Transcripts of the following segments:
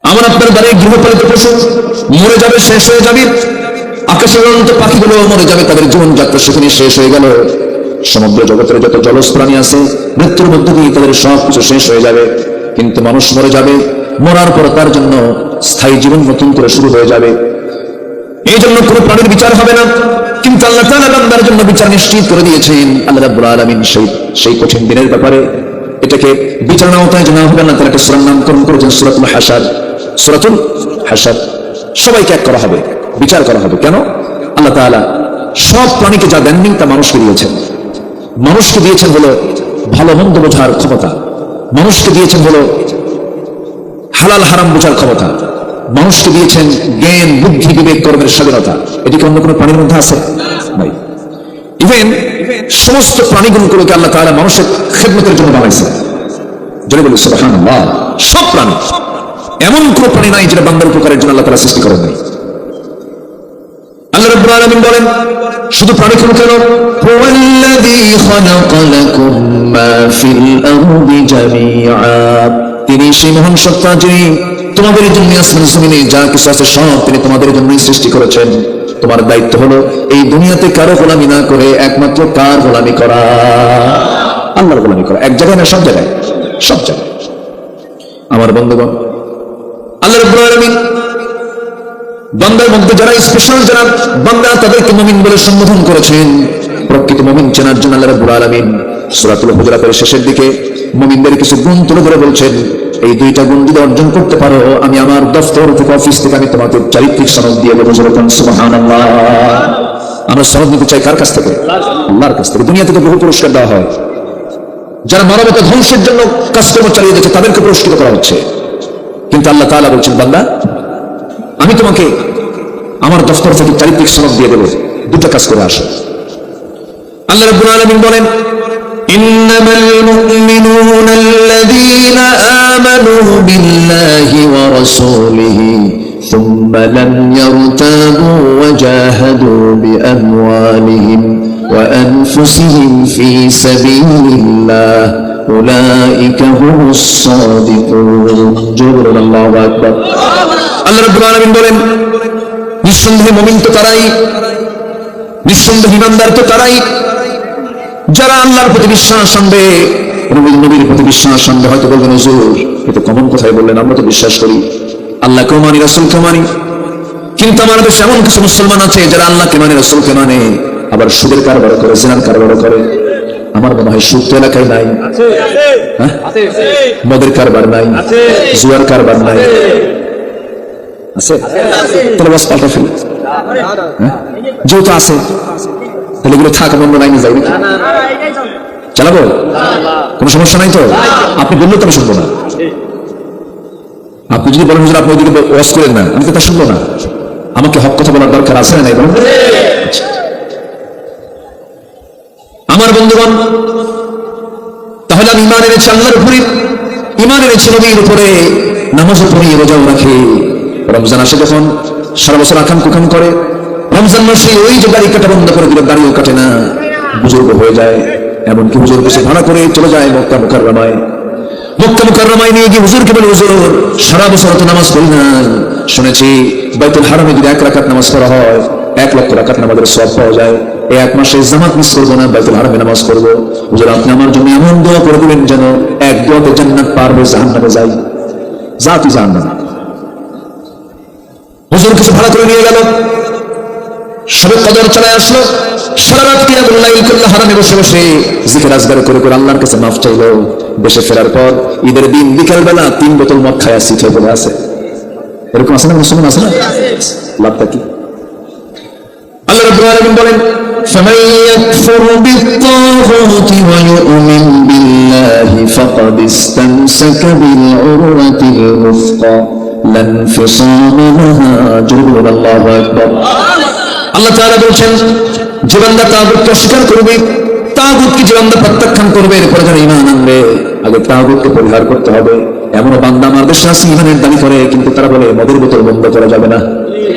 আমার আপনার বাড়ির গৃহপালিত পশু মরে যাবে, শেষ হয়ে যাবে। আকাশের উড়ন্ত পাখিগুলো মরে যাবে, তাদের জীবনযাত্রা সেখানে শেষ হয়ে গেল। সমগ্র জগতের যত জলজ প্রাণী আছে মৃত্যুর মধ্য দিয়ে তাদের সব কিছু শেষ হয়ে যাবে। কিন্তু মানুষ মরে যাবে, মরার পর তার জন্য স্থায়ী জীবন নতুন করে শুরু হয়ে যাবে। এই জন্য কোনো প্রাণীর বিচার হবে না, কিন্তু আল্লাহ তাআলা বান্দার জন্য বিচার নিশ্চিত করে দিয়েছেন। আল্লাহ রাব্বুল আলামিন সেই কঠিন দিনের ব্যাপারে এটাকে বিচার না হতে জানা হবে না, তার একটা সূরার নামকরণ করেছেন সূরাতুল হাশর। সূরাতুল হাশর, সবাইকে এক করা হবে, বিচার করা হবে। কেন? আল্লাহ তাআলা সব প্রাণীকে যা দেননি তা মানুষকে দিয়েছেন। মানুষকে দিয়েছেন হলো ভালো মন্দ বোঝার ক্ষমতা, মানুষকে দিয়েছেন হলো হালাল হারাম বোঝার ক্ষমতা, মানুষকে দিয়েছেন জ্ঞান বুদ্ধি বিবেক কর্মের স্বাধীনতা। এটি কি অন্য কোনো প্রাণীর মধ্যে আছে? নাই। ইভেন সমস্ত প্রাণীগুলোকে আল্লাহ তাআলা মানুষের খেদমতের জন্য বানাইছে। যদি বলি সুবহানাল্লাহ, সব প্রাণী, এমন কোনো প্রাণী নাই যেটা বান্দার উপকারের জন্য আল্লাহ তাআলা সৃষ্টি করেন নাই। আল্লাহ রাব্বুল আলামিন বলেন শুধু প্রাণীগুলো কেন, হুয়াল্লাযী খালাকা লাকুম মা ফিল আরদি জামিআ, তিনি সেই মহান সত্তা যিনি তোমাদের জন্য আসমান জমিনে যা কিছু আছে সব তিনি তোমাদের জন্যই সৃষ্টি করেছেন। তোমার দায়িত্ব হলো এই দুনিয়াতে কারো গোলামি না করে একমাত্র কার গোলামি করা? আল্লাহর গোলামি করা। এক জায়গায় না, সব জায়গায়, সব জায়গায়। আমার বন্ধুগণ, আল্লাহ রাব্বুল আলামিন বান্দার মধ্যে যারা স্পেশাল, যারা বান্দা তাদেরকে মুমিন বলে সম্বোধন করেছেন। প্রকৃত মুমিন চেনার জন্য আল্লাহ রাব্বুল আলামিন সূরাতুল হুজুরাতের শেষের দিকে মুমিনদের কিছু গুণ তুলে ধরে বলছেন, এই দুইটা গুণ যদি অর্জন করতে পারো আমি আমার দফতর থেকে অফিস থেকে আমি তোমাকে চারিত্রিক সনদ দিয়ে দেবো। সুবহানাল্লাহ। আমরা সনদ নিতে চাই কার কাছ থেকে? আল্লাহর কাছ থেকে। দুনিয়া থেকে বহু পুরস্কার দেওয়া হয়, যারা মানবতা ধ্বংসের জন্য কাজকর্ম চালিয়ে যাচ্ছে তাদেরকে পুরস্কৃত করা হচ্ছে। কিন্তু আল্লাহ তাআলা বলছেন, বান্দা আমি তোমাকে আমার দফতর থেকে চারিত্রিক সনদ দিয়ে দেবো, দুটো কাজ করে আসো। আল্লাহ রাব্বুল আলামিন বলেন, ইন্নামাল মুমিনুনা আল্লাযীনা আমানু বিল্লাহি ওয়া রাসূলিহি সুম্মা লাম ইয়ারতাবু ওয়া জাহাদু বিআমওয়ালিহিম ওয়া আনফুসিহিম ফী সাবিলিল্লাহ উলাইকা হুমুস সাদিকুন। আল্লাহু আকবার। আল্লাহ রাব্বুল আলামিন বলেন, নিঃসন্দেহে মুমিন তো তারাই, নিঃসন্দেহে ঈমানদার তো তারাই যারা আল্লাহর প্রতি বিশ্বাস আনবে, নবীর প্রতি বিশ্বাস আনবে। হয়তো বলবেন হুজুর এটা কমন কথাই বললেন, আমরা তো বিশ্বাস করি, আল্লাহকেও মানি, রাসূলকেও মানি, কিন্তু আমার দেশে এমন কিছু মুসলমান আছে যারা আল্লাহকে মানে, রাসূলকে মানে, আবার সুদের কারবার করে, জিনার কারবার করে। আমার মনে হয় সুদ তো এলাকায় নাই, মদের কারবার নাই, জুয়ার কারবার নাই, আছে? তাহলে বাস পাল্টা ফেলি, যেহেতু আছে তাহলে এগুলো থাক, বন্ধ লাইনে যাই, চালাবো, কোনো সমস্যা নাই তো? আপনি বললে তো আমি শুনবো না। আপনি যদি বলেন আপনি ওইদিকে ওয়াজ করেন না, আমি তো তা শুনবো না। আমাকে হক কথা বলার দরকার আছে না নাই? বলুন। আমার বন্ধুগণ, তাহলে আমি ঈমান এনেছি আল্লাহর উপরে, ঈমান এনেছি নবীর উপরে, নামাজও পড়ি, রোজাও রাখি। রমজান আসে যখন সারা বছর আকাম কুকাম করে, রমজান মাসে ওই যে দাড়ি কাটা বন্ধ করে দিল, দাড়িও কাটে না, বুজুর্গ হয়ে যায়। এমনকি হুজুর বেশি ভাড়া করে চলে যায় মক্কা মুকাররমায়। মক্কা মুকাররমায় নিয়ে গিয়ে হুজুরকে বলে, হুজুর সারা বছর তো নামাজ পড়ি না, শুনেছি বাইতুল হারামে যদি 1 রাকাত নামাজ পড়া হয় 1 লক্ষ রাকাত নামাজের সওয়াব পাওয়া যায়। এই 1 মাসে জামাত মিস করবো না, বাইতুল হারামে নামাজ পড়বো। হুজুর আপনি আমার জন্য এমন দোয়া করে দিবেন যেন এক দোয়াতে জান্নাত পার হয়ে জাহান্নামে যাই, যা তুই জাহান্নামে। হুজুর কিছু ভাড়া করে নিয়ে গেল, শবে কদর চলে আসলো, সারা রাত কিয়ামুল লাইল করলো, হারামে বসে বসে জিকির আজগার করে করে আল্লাহর কাছে মাফ চাইলো। দেশে ফেরার পর ঈদের দিন বিকাল বেলা 3 বোতল মদ খায় আসি খেয়ে বলে আছে। এরকম আছে না মুসলমান? আছে না? লাভটা কি? আল্লাহ রাব্বুল আলামিন বলেন, ফামান ইয়াকফুর বিত-তাগুতি ওয়া ইউমিন বিল্লাহি ফাকাদ ইসতামসাকা বিল উরওয়াতিল উফকা লা ইনফিসামা লাহা। আল্লাহু আকবার। আল্লাহ তাআলা বলছেন, যে বান্দা তাগুতকে অস্বীকার করবে, তাগুতকে যে বান্দা প্রত্যাখ্যান করবে, এরপরে যারা ঈমান আনবে, আগে তাগুতকে পরিহার করতে হবে। এমন বান্দা আমার দেশে আছে ঈমানের দাবি করে, কিন্তু তারা বলে মদের বোতল বন্ধ করা যাবে না,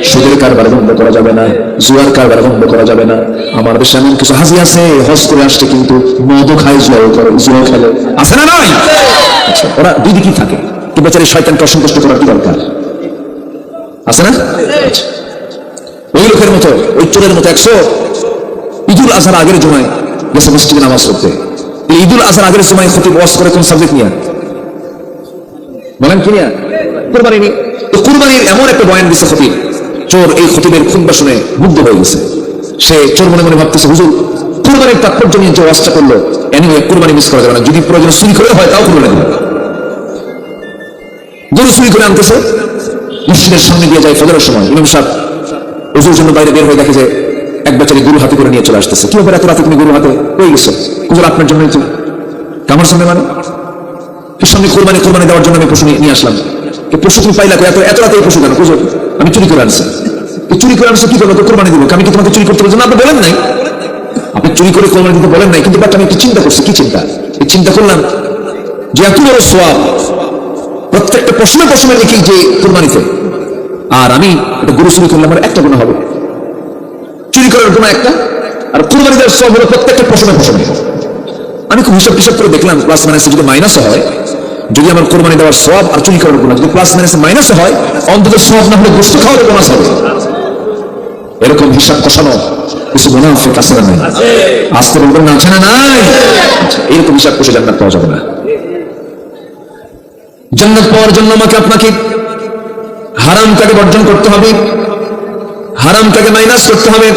সুদের কারবার বন্ধ করা যাবে না, জুয়ার কারবার বন্ধ করা যাবে না। আমার দেশে এমন কিছু হাজি আছে হজ করে আসছে কিন্তু মদও খায়, জুয়াও করে, জুয়া খেলে, আছে না নাই? আচ্ছা, ওরা দুই দিকেই থাকে, কিন্তু বেচারি শয়তানকে অসন্তুষ্ট করার কি দরকার? আছে না? ওই লোকের মতো, ওই চোরের মতো 100 ঈদুল আজহার আগের জমায় গেছে মসজিদে নামাজ পড়তে। ঈদুল আজহার আগের জমায় খতিব ওয়াজ করে কোন সাবজেক্ট নিয়ে বলেন, কি নিয়ে? কুরবানি নিয়ে। তো কুরবানির এমন একটা বয়ান দিছে খতিব, চোর এই খতিবের খুতবা শুনে মুগ্ধ হয়ে গেছে। সে চোর মনে মনে ভাবতেছে, হুজুর কুরবানির তাৎপর্য নিয়ে যে ওয়াজটা করলো, এনিওয়ে কুরবানি মিস করা যাবে না, যদি প্রয়োজন চুরি করে হয় তাও কুরবানি দেবে। গরু চুরি করে আনতেছে, মসজিদের সামনে দিয়ে যায় ফজরের সময়। ইমাম সাহেব ওজুর জন্য বাইরে বের হয়ে দেখে যে এক বেচারি গরু হাতে করে নিয়ে চলে আসতেছে। কি ব্যাপার, এত রাতে তুমি গরু হাতে হয়ে গেছো? হুজুর আপনার জন্যই তো। আমার সামনে মানে এর সঙ্গে কোরবানি দেওয়ার জন্য আমি পশু নিয়ে আসলাম। পশু তুমি পাইলা এত রাতে এই পশু কেন? হুজুর আমি চুরি করে আনছি। চুরি করে আনছো কি করবো? তো কোরবানি দিব। আমি কি তোমাকে চুরি করতে বলছি না? আপনি বলেন নাই, আপনি চুরি করে কোরবানি দিতে বলেন নাই, কিন্তু বাট আমি একটু চিন্তা করছি। কি চিন্তা? এই চিন্তা করলাম যে এত বড় সওয়াব প্রত্যেকটা পশমে লিখি যে কোরবানিতে, আর আমি একটা গরু চুরি করলে আমার একটা গুনাহ হবে, চুরি করার গুনাহ একটা, আর কোরবানি দেওয়ার সওয়াব হলো প্রত্যেকটা পশমে। আমি খুব হিসাব করে দেখলাম, প্লাস মাইনাসে যদি মাইনাস হয়, যদি আমার কোরবানি দেওয়ার সওয়াব আর চুরি করার গুনাহ যদি প্লাস মাইনাসে মাইনাস হয়, অন্তত সওয়াব না হলে গোশত খাওয়ার বোনাস হবে। এরকম হিসাব কষানো কিছু মুনাফিক আছে না নাই? আসতে বলবেন না, আছে না নাই? এরকম হিসাব কষে জান্নাত পাওয়া যাবে না। জান্নাত পাওয়ার জন্য আমাকে আপনাকে হারামটাকে বর্জন করতে হবে, হারামটাকে মাইনাস করতে হবে।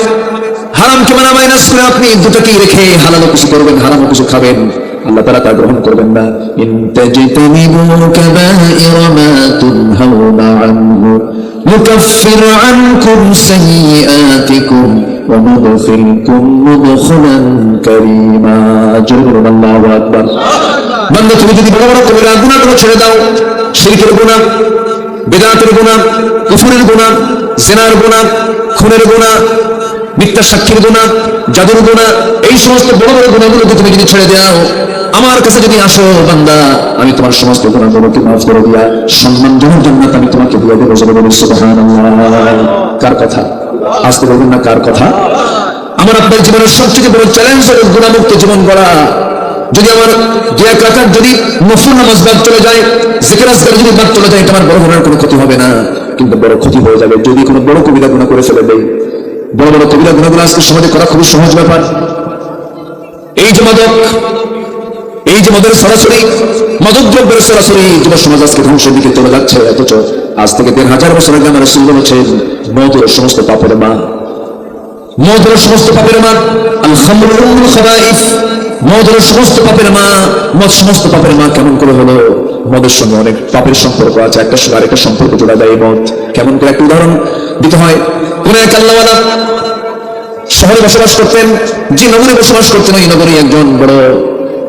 হারামকে মাইনাস করে আপনি দুটাকেই রেখে হালালও কিছু করবেন, হারামও কিছু খাবেন, আল্লাহ তাআলা তা গ্রহণ করবেন না। ইন তাজতানিবু কাবাইরা মা তুনহাউনা আনহু নুকাফির আনকুম সাইয়্যাতিকুম ওয়া নুদখিলকুম মুদখালান কারীমা। আল্লাহু আকবার। বান্দা তুমি যদি বড় বড় কবিরা গুনাহগুলো ছেড়ে দাও, শিরকের গুনাহ, বিদআতের গুনাহ, কুফরের গুনাহ, জিনার গুনাহ, খুনের গুনাহ, মিথ্যা সাক্ষীর গুনাহ, জাদুর গুনাহ, এই সমস্ত বড় বড় গুনাহগুলোকে তুমি যদি ছেড়ে দাও, আমার কাছে যদি আসো বান্দা, আমি তোমার সমস্ত গুনাহগুলোকে মাফ করে দিয়া সম্মানজনক জান্নাত আমি তোমাকে দিয়ে দেবো। সুবহানাল্লাহ। কার কথা? আসতে বলবেন না, কার কথা? আমার আপনার জীবনের সবচেয়ে বড় চ্যালেঞ্জ হলো গুনাহমুক্ত জীবন গড়া। যদি আমার দুই রাকাত যদি নফল নামাজ বাদ চলে যায়, জিকির আজকার যদি বাদ চলে যায়, এটা আমার বড় ধরনের কোনো ক্ষতি হবে না, কিন্তু বড় ক্ষতি হয়ে যাবে যদি কোনো বড় কবিরা গুনাহ করে ফেলে দেয়। বড় বড় কবিরা গুনাহগুলো আজকে সমাজে করা খুবই সহজ ব্যাপার। এই যে মাদক, এই যে মদের সরাসরি, মাদক দ্রব্যের সরাসরি যুব সমাজ আজকে ধ্বংসের দিকে চলে যাচ্ছে। অথচ আজ থেকে 1500 বছর আগে আমার রাসূল বলেছেন, মদ হলো সমস্ত পাপের মা, মদ হলো সমস্ত পাপের মা। আল খামরু উম্মুল খাবাইস, মদ হলো সমস্ত পাপের মা। মদ সমস্ত পাপের মা কেমন করে হলো? মদের সঙ্গে অনেক পাপের সম্পর্ক আছে, একটা সঙ্গে আরেকটা সম্পর্ক জোড়া দেয় মদ। কেমন করে? একটা উদাহরণ দিতে হয়। কোন এক আল্লাহওয়ালা শহরে বসবাস করতেন, যে নগরে বসবাস করতেন ওই নগরে একজন বড়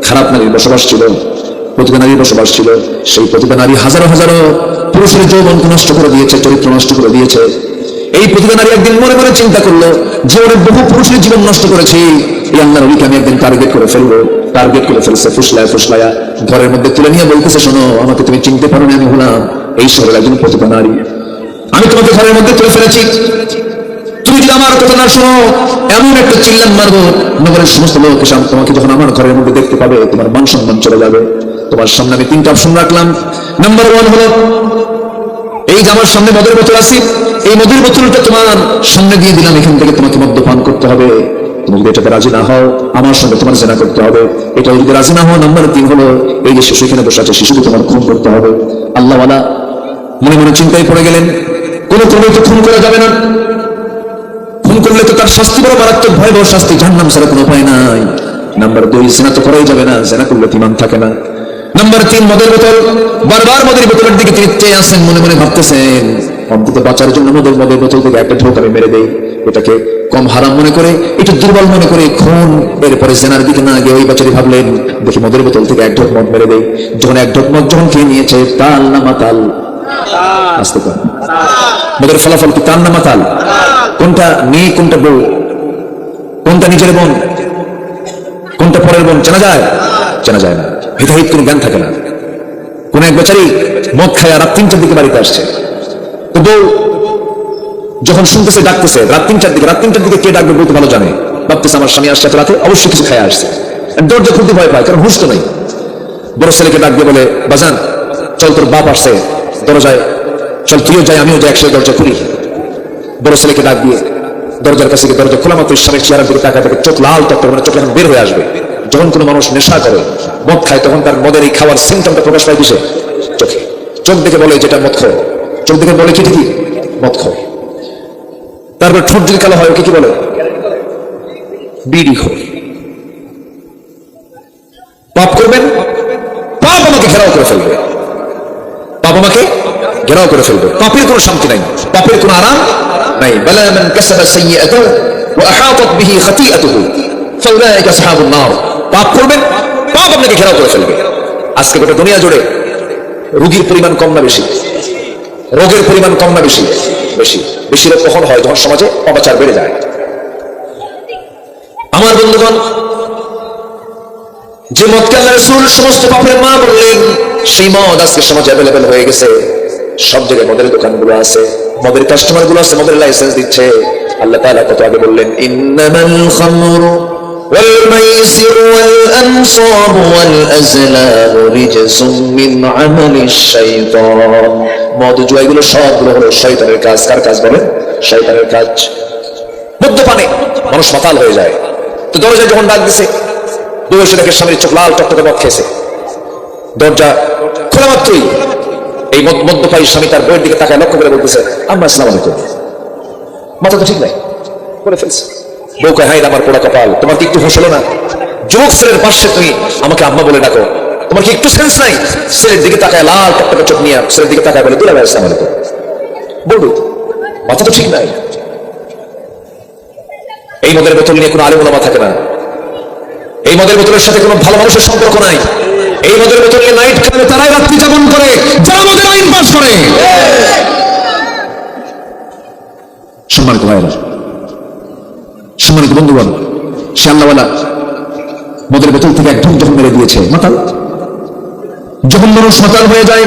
খারাপ নারীর বসবাস ছিল, প্রতিটা নারীর বসবাস ছিল। সেই প্রতিটা নারী হাজারো হাজারো পুরুষের যৌবনকে নষ্ট করে দিয়েছে, চরিত্র নষ্ট করে দিয়েছে। এই প্রতিটা নারী একদিন মনে মনে চিন্তা করলো যে অনেক বহু পুরুষের জীবন নষ্ট করেছি, এই আল্লাহর নবীকে আমি একদিন টার্গেট করে ফেলবো। টার্গেট করে ফেলছে, ফুসলায়া ঘরের মধ্যে তুলে নিয়ে বলতেছে, শোনো, আমাকে তুমি চিনতে পারো না, আমি হলাম এই শহরের একজন প্রতিটা নারী। আমি তোমাকে ঘরের মধ্যে তুলে ফেলেছি, তুমি যদি আমার কথা না শোনো, এমন একটা চিল্লান মারবো, নগরের সমস্ত লোক এসে তোমাকে যখন আমার ঘরের মধ্যে দেখতে পাবে, তোমার মান সম্মান চলে যাবে। তোমার সামনে আমি 3টা অপশন রাখলাম। নাম্বার 1 হলো, এই যে আমার সামনে মদের বোতল আছে, এই মদের বোতলটা তোমার সামনে দিয়ে দিলাম, এখান থেকে তোমাকে মদ্যপান করতে হবে। তুমি যদি এটাতে রাজি না হও, আমার সঙ্গে তোমার জেনা করতে হবে। এটা যদি রাজি না হও, নাম্বার 3 হলো, এই যে শিশু এখানে বসে আছে, শিশুকে তোমার খুন করতে হবে। আল্লাহওয়ালা মনে মনে চিন্তায় পড়ে গেলেন, কোনো ক্রমে তো খুন করা যাবে না, খুন করলে তো তার শাস্তি বড় মারাত্মক, ভয়াবহ শাস্তি, জাহান্নাম ছাড়া কোনো উপায় নাই। নাম্বার 2, জেনা তো করাই যাবে না, জেনা করলে ঈমান থাকে না। নাম্বার 3, মদের বোতল। বারবার মদের বোতলের দিকে তিনি চেয়ে আসেন, মনে মনে ভাবতেছেন, অন্তত বাঁচার জন্য মদের বোতল থেকে একটা ঢোক আমি মেরে দেই। এটাকে কম হারাম মনে করে, একটু দুর্বল মনে করে খুন, এরপরে জেনার দিকে না গিয়ে ওই বাচ্চাটি ভাবলেন, দেখি মদের বোতল থেকে এক ঢোক মদ মেরে দেই। যখন এক ঢোক মদ যখন খেয়ে নিয়েছে, তাল না মাতাল? আসতে পারে মদের ফলাফল কি তাল না মাতাল? কোনটা মেয়ে, কোনটা বউ, কোনটা নিজের বোন, কোনটা পরের বোন চেনা যায়? চেনা যায় না। হিতাহিত কোনো জ্ঞান থাকে না। কোন এক বেচারি মদ খায় রাত 3টার দিকে বাড়িতে আসছে, তো বউ যখন শুনতেছে ডাকতেছে রাত 3টার দিকে কে ডাকবে বলতে ভালো জানে, ভাবতেছে আমার স্বামী আসছে রাতে, অবশ্যই কিছু খায় আসছে। দরজা খুলতে ভয় পায়, কারণ হুঁশ তো নেই। বড় ছেলেকে ডাক দিয়ে বলে, বাজান চল, তোর বাপ আসছে, দরজায় চল তুইও যাই আমিও যাই, একসাথে দরজা খুলি। বড় ছেলেকে ডাক দিয়ে দরজার কাছে গিয়ে দরজা খোলা মাত্র স্বামীর চেহারার দিকে তাকায় থাকে, চোখ লাল টক মানে চোখ এখন বের হয়ে আসবে। যখন কোনো মানুষ নেশা করে, মদ খায়, তখন তার মদের এই খাওয়ার সিমটমটা প্রকাশ পায় কিসে? চোখে। চোখ দেখে বলে যেটা মদ খাও, চোখ দেখে বলে কি ঠিকই মদ খাও। তারপর ঠোঁট যদি কালো হয় ওকে কি বলে? বিড়ি খাও। পাপ করবেন, পাপ আমাকে ঘেরাও করে ফেলবে, পাপ আমাকে ঘেরাও করে ফেলবে। পাপের কোনো শান্তি নাই, পাপের কোনো আরাম নাই। বালা মান কাসাবা সাইয়্যাতাহু ওয়া আহাতাত বিহি খাতিআতুহু ফাউলাইকা আসহাবুন নার। পাপ করবেন, পাপ আপনাকে ঘেরাও করে ফেলবে। আজকে গোটা দুনিয়া জুড়ে রোগীর পরিমাণ কম না বেশি? রোগের পরিমাণ কম না বেশি? বেশি। বেশি রোগ কখন হয়? যখন সমাজে অবাচার বেড়ে যায়। আমার বন্ধুগণ, যে মদকে আল্লাহ রাসূল সমস্ত পাপের মা বললেন, সেই মদ আজকে সমাজে অ্যাভেলেবেল হয়ে গেছে। সব জায়গায় মদের দোকানগুলো আছে, মদের কাস্টমার গুলো আছে, মদের লাইসেন্স দিচ্ছে। আল্লাহ তাআলা কত আগে বললেন, ইন্নামাল খামরু ওয়াল মাইসিরু ওয়াল আনসাবু ওয়াল আজলামু রিজসুম মিন আমালিশ শাইতান। মদ জুয়া এগুলো সবগুলো হলো শয়তানের কাজ। কার কাজ বলেন? শয়তানের কাজ। মদ্যপানে মানুষ মাতাল হয়ে যায়। তো দরজায় যখন ডাক দিছে, বসে দেখে স্বামীর চোখ লাল টকটকে মদ খেয়েছে। দরজা খোলা মাত্রই এই মদ্যপায়ী স্বামী তার বইয়ের দিকে তাকায় লক্ষ্য করে বলতেছে, আম্মা আসসালামু আলাইকুম। মাথা তো ঠিক নাই, করে ফেলছে। বউ কয়, হাই আমার পোড়া কপাল, তোমার কি একটু হোশ হলো না? যুবক ছেলের পাশে তুমি আমাকে আম্মা বলে ডাকো, তোমার কি একটু সেন্স নাই? ছেলের দিকে তাকায় লাল টকটকে চোখ নিয়ে ছেলের দিকে তাকায় বলে, দুলাভাই আসসালামু আলাইকুম। বলবি মাথা তো ঠিক নাই। এই মদের বোতল নিয়ে কোনো আলেম ওলামা থাকে না। এই মদের বোতলের সাথে কোনো ভালো মানুষের সম্পর্ক নাই। এই মদের বোতল নিয়ে নাইট ক্লাবে তারাই রাত্রি যাপন করে যারা মদের আইন পাস করে। সম্মানিত ভাইরা, সম্মানিত বন্ধুগণ, সে আল্লাহওয়ালা মদের বোতল থেকে এক ঢুক যখন মেরে দিয়েছে, মাতাল। যখন মানুষ মাতাল হয়ে যায়,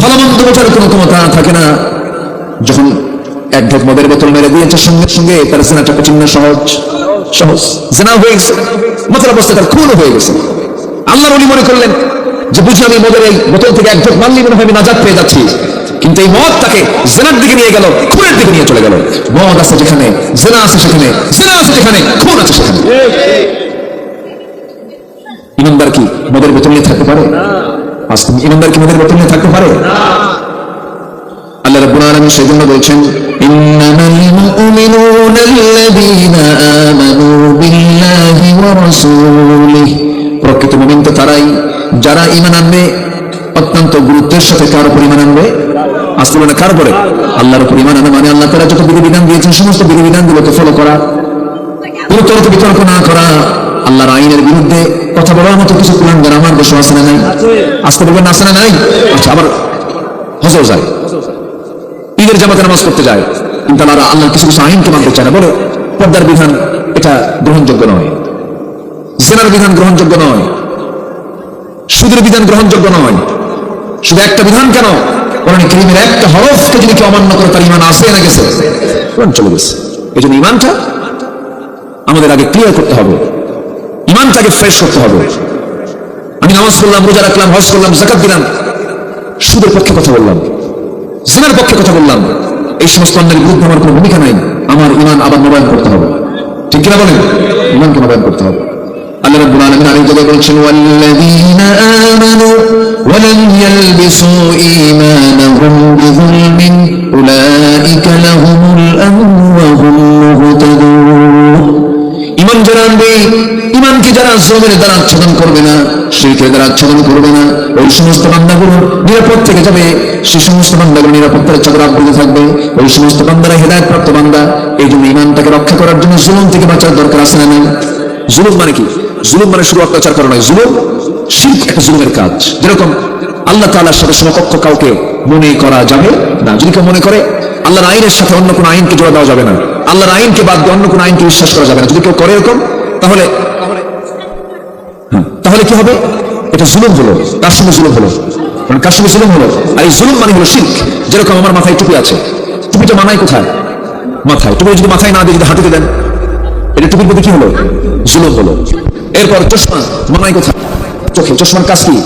ভালো মন্দ বোঝার কোনো ক্ষমতা থাকে না। যখন এক ঢোক মদের বোতল মেরে দিয়েছে, সঙ্গে সঙ্গে তার জেনাটাকে চিন্তা সহজ সহজ জেনা হয়ে গেছে। মাতাল অবস্থা তার খুন হয়ে গেছে। আল্লাহর ওলি মনে করলেন যে বুঝি আমি মদের এই বোতল থেকে এক ঢোক মারলেই মনে হয় আমি নাজাত পেয়ে যাচ্ছি। কিন্তু এই মদ তাকে জেনার দিকে নিয়ে গেল, খুনের দিকে নিয়ে চলে গেল। মদ আছে যেখানে জেনা আছে সেখানে, জেনা আছে যেখানে খুন আছে সেখানে। ইমানদার কি মদের বোতল নিয়ে থাকতে পারে? আজকে ইমানদার কি মদের বোতল নিয়ে থাকতে পারে? আল্লাহ রাব্বুল আলামিন সেজন্য বলছেন, ইন্নামাল মুমিনুনা আল্লাযীনা আমানু বিল্লাহি ওয়া রাসূলিহি। প্রকৃত মুমিন তো তারাই যারা ঈমান আনবে অত্যন্ত গুরুত্বের সাথে। কার উপর ঈমান আনবে? আসলে না, কার উপরে? আল্লাহর উপর ঈমান আনা মানে আল্লাহ তাআলা যত বিধিবিধান দিয়েছেন সমস্ত বিধিবিধানগুলোকে ফলো করা, কোনো তর্ক বিতর্ক না করা, আল্লাহর আইনের বিরুদ্ধে কথা বলার মতো কিছু কোরআন দ্বারা আমার দেশে আছে না নাই? আসতে বলবেন আছে না নাই? আচ্ছা, আবার হজও যায়, ঈদের জামাতে নামাজ করতে যায়, কিন্তু তারা আল্লাহর কিছু কিছু আইনকে মানতে চায় না। বলে পর্দার বিধান এটা গ্রহণযোগ্য নয়, জেনার বিধান গ্রহণযোগ্য নয়, সুদের বিধান গ্রহণযোগ্য নয়। শুধু একটা বিধান কেন, কোরআন কারীমের একটা হরফকে যদি কেউ অমান্য করে তার ঈমান আছে না গেছে? কোরআন চলে গেছে। এই জন্য ঈমানটা আমাদের আগে ক্লিয়ার করতে হবে, ঈমানটাকে ফ্রেশ করতে হবে। আমি নামাজ পড়লাম, রোজা রাখলাম, হজ করলাম, যাকাত দিলাম, সুদের পক্ষে কথা বললাম, জিনার পক্ষে কথা বললাম, এই সমস্ত অন্যের বিরুদ্ধে আমার কোনো ভূমিকা নাই। আমার ঈমান আবার নবায়ন করতে হবে, ঠিক কিনা বলেন? ঈমানকে নবায়ন করতে হবে। আল্লাহ রাব্বুল আলামিন আরেক জায়গায় বলেছেন, ওয়াল্লাযীনা আমানু ওয়া লাম ইয়ালবিসু ঈমানাহুম বিযুলমিন উলাইকা লাহুমুল আমনু ওয়া হুম মুহতাদুন। ঈমান যারা আনবে, ঈমানকে যারা জুলমের দ্বারা আচ্ছাদন করবে না, শিরকের দ্বারা আচ্ছাদন করবে না, ওই সমস্ত বান্দাগুলো নিরাপদ থেকে যাবে। সেই সমস্ত বান্দাগুলো নিরাপত্তার চাদর আবৃত থাকবে। ওই সমস্ত বান্দারা হেদায়েত প্রাপ্ত বান্দা। এই জন্য ঈমানটাকে রক্ষা করার জন্য জুলুম থেকে বাঁচার দরকার আছে না নাই? জুলুম মানে কি? জুলুম মানে শুধু অত্যাচার করা নয়। জুলুম শিরক একটা জুলুমের কাজ। যেরকম আল্লাহ তাআলার সাথে সমকক্ষ কাউকে মনে করা যাবে না। যদি কেউ মনে করে আল্লাহর আইনের সাথে অন্য কোনো আইনকে জোড়া দেওয়া যাবে না, আল্লাহর আইনকে বাদ দিয়ে অন্য কোনো আইনকে বিশ্বাস করা যাবে না। যদি কেউ করে এরকম, তাহলে কি হবে? এটা জুলুম হলো। কার সঙ্গে জুলুম হলো? কার সঙ্গে জুলুম হলো? আর এই জুলুম মানে হলো শিরক। যেরকম আমার মাথায় টুপি আছে, টুপিটা মানায় কোথায়? মাথায়। টুপি যদি মাথায় না দিয়ে যদি হাঁটুতে দেন, এটা টুপির প্রতি কি হলো? জুলুম হলো। এরপর চশমা মানায় কোথায়? চোখে। চশমার কাজ কি?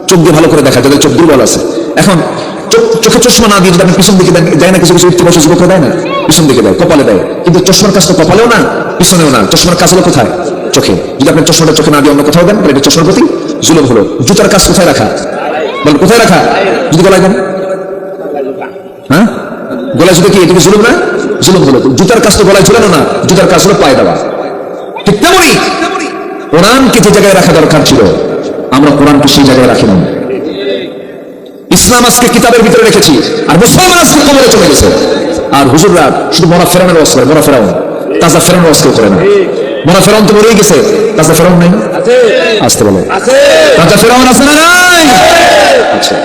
চোখ দিয়ে ভালো করে দেখা, যাদের চোখ দুর্বল আছে। এখন চোখে চশমা না দিয়ে যদি আপনি পিছন দিকে দেয় না, কিছু কিছু উঠতে বসে যুবকরা দেয় না, পিছন দিকে দেয়, কপালে দেয়, কিন্তু চশমার কাজ তো কপালেও না পিছনেও না, চশমার কাজ হলো কোথায়? চোখে। যদি আপনি চশমাটা চোখে না দিয়ে অন্য কোথাও দেন, এটা চশমার প্রতি জুলুম হলো। জুতার কাজ কোথায় রাখা? বলেন কোথায় রাখা? যদি গলায় দেন, হ্যাঁ গলায় জুতো কি এটা কি জুলুম না? জুলুম হলো। জুতার কাজ তো গলায় ঝুলানো না, জুতার কাজ হলো পায়ে দেওয়া। ঠিক তেমনই কোরআনকে যে জায়গায় রাখা দরকার ছিল, আমরা কোরআনকে সেই জায়গায় রাখি না। ইসলাম আজকে কিতাবের ভিতরে রেখেছি, আর মুসলমান আজকে কবরে চলে গেছে। আর হুজুররা শুধু মরা ফেরানের ওয়াজ করে, মরা ফেরাউন, তাজা ফেরাউন ওয়াজ কেউ করে না। মরা ফেরাউন তো মরেই গেছে, তাজা ফেরাউন নাই। আসতে বলে তাজা ফেরাউন আছে না নাই? আচ্ছা,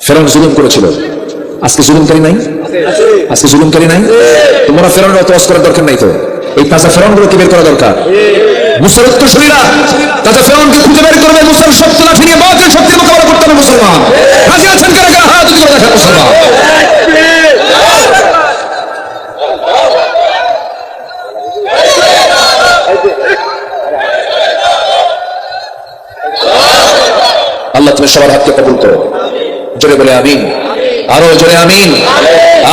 ফেরাউন জুলুম করেছিল, আজকে জুলুমকারী নাই? আজকে জুলুমকারী নাই? তোমরা ফেরাউনের অত ওয়াজ করার দরকার নাই তো, এই তাজা ফেরাউন গুলোকে বের করা দরকার। মুসার উত্তরসূরিরা তাজা ফেরাউনকে খুঁজে বের করবে, মুসার শক্তি লাঠি নিয়ে বাতিল শক্তির মোকাবেলা করতে হবে মুসলমান। রাজি আছেন কারা কারা? হাত উঁচু করে দেখেন মুসলমান। আল্লাহ তুমি সবার হাতকে কবুল করো, জোরে বলে আমিন, আরো জোরে আমিন,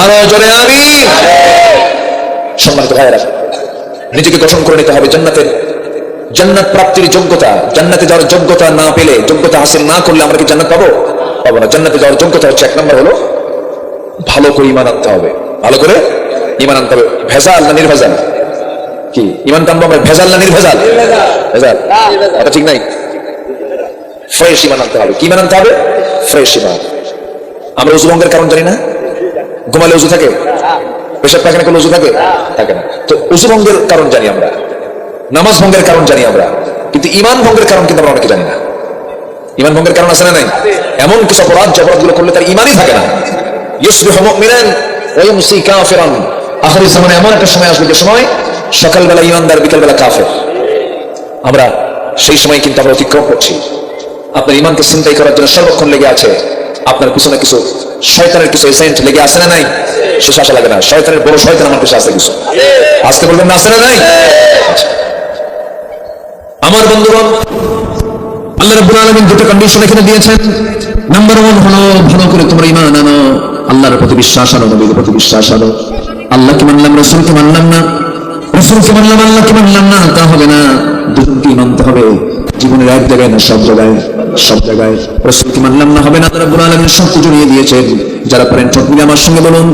আরো জোরে আমিন। সম্মানিত ভাইয়েরা, নিজেকে গঠন করে নিতে হবে জান্নাতের, জান্নাত প্রাপ্তির যোগ্যতা। জান্নাতে যাওয়ার যোগ্যতা না পেলে, যোগ্যতা হাসিল না করলে আমরা কি জান্নাত পাবো? পাবো না। জান্নাতে যাওয়ার যোগ্যতা হচ্ছে, এক নম্বর হলো ভালো করে ঈমান আনতে হবে। ভালো করে ঈমান আনতে হবে। ভেজাল না নির্ভেজাল? কি ঈমান আনবো আমরা? ভেজাল না নির্ভেজাল? ভেজাল, এটা ঠিক নাই। ফ্রেশ ঈমান আনতে হবে। কি ঈমান আনতে হবে? ফ্রেশ ঈমান। আমরা উযু ভঙ্গের কারণ জানি না? ঘুমালে উযু থাকে? পেশাব পায়খানা করলে উযু থাকে? থাকে না। তো উযু ভঙ্গের কারণ জানি আমরা, নামাজ ভঙ্গের কারণ জানি আমরা, কিন্তু ঈমান ভঙ্গের কারণ কিন্তু আমরা অনেকে জানি না। ঈমান ভঙ্গের কারণ আছে না নাই? এমন কিছু অপরাধ, যে অপরাধগুলো করলে তার ঈমানই থাকে না। ইউসবিহু মুমিনান ওয়া ইউমসি কাফিরান। আখির জামানে এমন একটা সময় আসবে, যে সময় সকালবেলা ঈমানদার, বিকালবেলা কাফের। আমরা সেই সময় কিন্তু আমরা অতিক্রম করছি। আপনার ঈমানকে চিন্তাই করার জন্য সর্বক্ষণ লেগে আছে আপনার পিছনে কিছু শয়তানের কিছু এজেন্ট লেগে আছে না নাই? শেষ আসা লাগে না। শয়তানের বড় শয়তান আমার পিছনে আছে কিছু। আজকে বলবেন না আছে না নাই? আমার বন্ধুগণ, আল্লাহ রাব্বুল আলামিন দুটো কন্ডিশন এখানে দিয়েছেন। নাম্বার 1 হলো ভালো করে তোমরা ঈমান আনো, আল্লাহর প্রতি বিশ্বাস আনো, নবীর প্রতি বিশ্বাস আনো। আল্লাহকে মানলাম, রাসূলকে মানলাম না, রাসূলকে মানলাম, আল্লাহকে মানলাম না, তা হবে না। দুটোকে মানতে হবে, জীবনের এক জায়গায় না, সব জায়গায়। সব জায়গায় রাসূলকে মানলাম না, হবে না। আল্লাহ রাব্বুল আলামিন শর্ত জড়িয়ে দিয়েছেন। যারা পারেন ঠোঁট মিলে আমার সঙ্গে বলুন,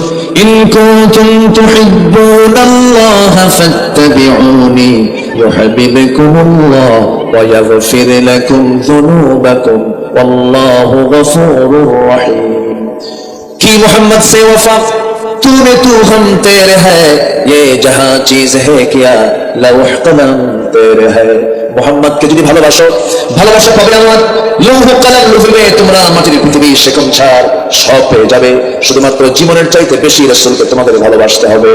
ইন কুনতুম তুহিব্বুনাল্লাহা ফাত্তাবিউনি ইউহিব্বুকুমুল্লাহ ওয়া ইয়াগফির লাকুম যুনুবাকুম ওয়াল্লাহু গফুরুর রহিম। কি মুহাম্মদ से वफा तूने तू हम तेरे है, ये जहां चीज है क्या लौह कलम तेरे है। মোহাম্মদকে যদি ভালোবাসো, ভালোবাসা পাবে আমার লৌহ কলম লুফবে, তোমরা মাটির পৃথিবী সেকম ছাড় সব পেয়ে যাবে। শুধুমাত্র জীবনের চাইতে বেশি রাসূলকে তোমাদের ভালোবাসতে হবে।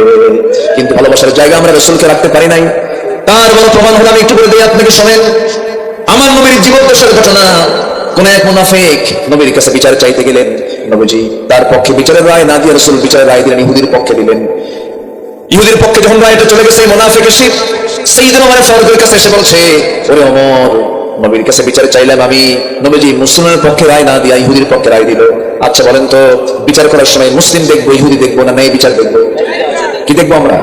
কিন্তু ভালোবাসার জায়গা আমরা রাসূলকে রাখতে পারি নাই। তার বড় প্রমাণ হলো, আমি একটু বলে দিই আপনাকে, শোনেন। আমার নবীর জীবদ্দশার ঘটনা। কোন এক মুনাফিক নবীর কাছে বিচার চাইতে গেলেন। নবীজি তার পক্ষে বিচারের রায় না দিয়ে রাসূল বিচারের রায় দিলেন, ইহুদির পক্ষে দিলেন। ইহুদির পক্ষে যখন রায়টা চলে গেছে, মুনাফিক এসে সাইয়েদনা ওমর ফারুকের কাছে এসে বলছে, ওরে ওমর, নবীর কাছে বিচার চাইলাম আমি, নবীজি মুসলমানের পক্ষে রায় না দিয়া ইহুদির পক্ষে রায় দিল। আচ্ছা বলেন তো, বিচার করার সময় মুসলিম দেখবো, ইহুদি দেখবো, না ন্যায় বিচার দেখবো? কি দেখবো আমরা?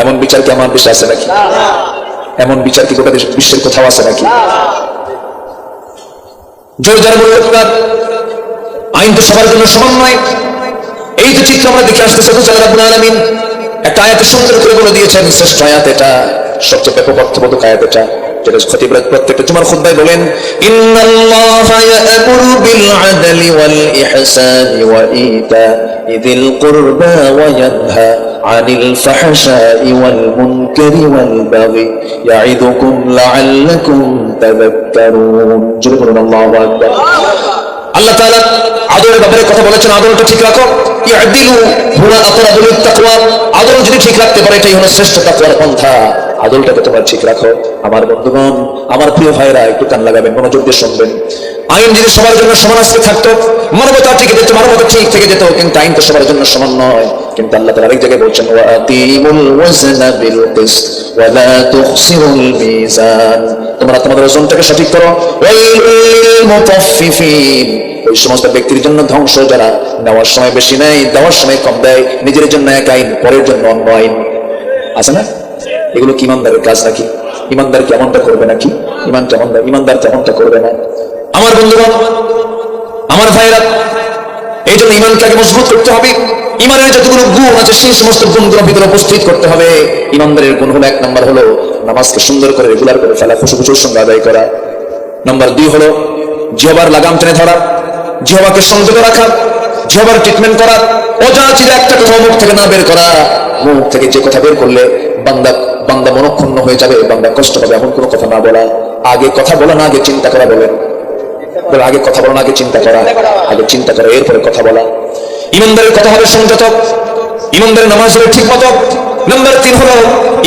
এমন বিচার কি আমার দেশে আছে নাকি? এমন বিচার কি গোটা বিশ্বের কোথাও আছে নাকি? জোর যারা বলতে, আইন তো সবার জন্য সমান নয়। এই যে চিত্র আমরা দেখে আসতেছি, আল্লাহ রাব্বুল আলামিন একটা আয়াতে সুন্দর করে বলে দিয়েছেন। শ্রেষ্ঠ আয়াত এটা, সবচেয়ে ব্যাপক অর্থবোধক আয়াত এটা, যেটা খতিবরা প্রত্যেকটা জুমার খুতবায় বলেন, ইন্নাল্লাহা ইয়া'মুরু বিল আদলি ওয়াল ইহসানি ওয়া ইতা'i যিল কুরবা ওয়া ইয়ানহা আনিল ফাহশাই ওয়াল মুনকারি ওয়াল বাগি ইয়া'iদুকুম লা'আল্লাকুম তাযাক্কারুন। জোরে বলুন আল্লাহু আকবার। আল্লাহ তাআলা আদরের ব্যাপারে কথা বলেছেন, আদরটা ঠিক রাখো। ইয়াদিলু হুয়া আকরাবু লিত-তাকওয়া। আদর যদি ঠিক রাখতে পারে, এটাই হলো শ্রেষ্ঠ তাকওয়ার পন্থা। আদরটাকে তোমরা ঠিক রাখো। আমার বন্ধুগণ, আমার প্রিয় ভাইরা, একটু কান লাগাবেন, মনোযোগ দিয়ে শুনবেন। আইন যদি সবার জন্য সমান আজকে থাকতো, মানবতা ঠিক যেত, মানবতা ঠিক থেকে যেত, কিন্তু আইন তো সবার জন্য সমান নয়। কিন্তু আল্লাহ তাআলা আরেক জায়গায় বলছেন, ওয়া আতিমুল ওয়াজনা বিল কিসত ওয়া লা তুখসিরুল মিজান। তোমরা তোমাদের ওজনটাকে সঠিক করো। ওয়াইলুল লিল মুতাফফিফিন। ওই সমস্ত ব্যক্তির জন্য ধ্বংস, যারা নেওয়ার সময় বেশি নেয়, দেওয়ার সময় কম দেয়, নিজের জন্য এক আইন, পরের জন্য অন্য আইন। আছে না? এগুলো কি ইমানদারের কাজ নাকি? ইমানদার কেমনটা করবে নাকি? ইমানদার কেমনটা করবে না? আমার বন্ধুগণ, আমার ভাইরা, এই জন্য ইমানকে আগে মজবুত করতে হবে। ইমানের যতগুলো গুণ আছে সেই সমস্ত গুণগুলো ভিতরে উপস্থিত করতে হবে। ইমানদারের গুণ হলো, এক নম্বর হলো নামাজকে সুন্দর করে রেগুলার করে ফেলা, খুশুর সঙ্গে আদায় করা। নম্বর 2 হলো জিহ্বার লাগাম টেনে ধরা, জিহ্বাকে সংযত রাখা, জিহ্বার ট্রিটমেন্ট করা, অযাচিত একটা কথা মুখ থেকে না বের করা। মুখ থেকে যে কথা বের করলে বান্দা মনক্ষুণ্ণ হয়ে যাবে, বান্দা কষ্ট পাবে, এমন কোনো কথা না বলা। আগে কথা বলা না, আগে চিন্তা করা। বলেন, আগে কথা বলা না, আগে চিন্তা করা। আগে চিন্তা করা, এরপরে কথা বলা। ইমানদারের কথা হবে সংযত, ইমানদারের নামাজ হবে ঠিক মতো। নম্বর 3 হলো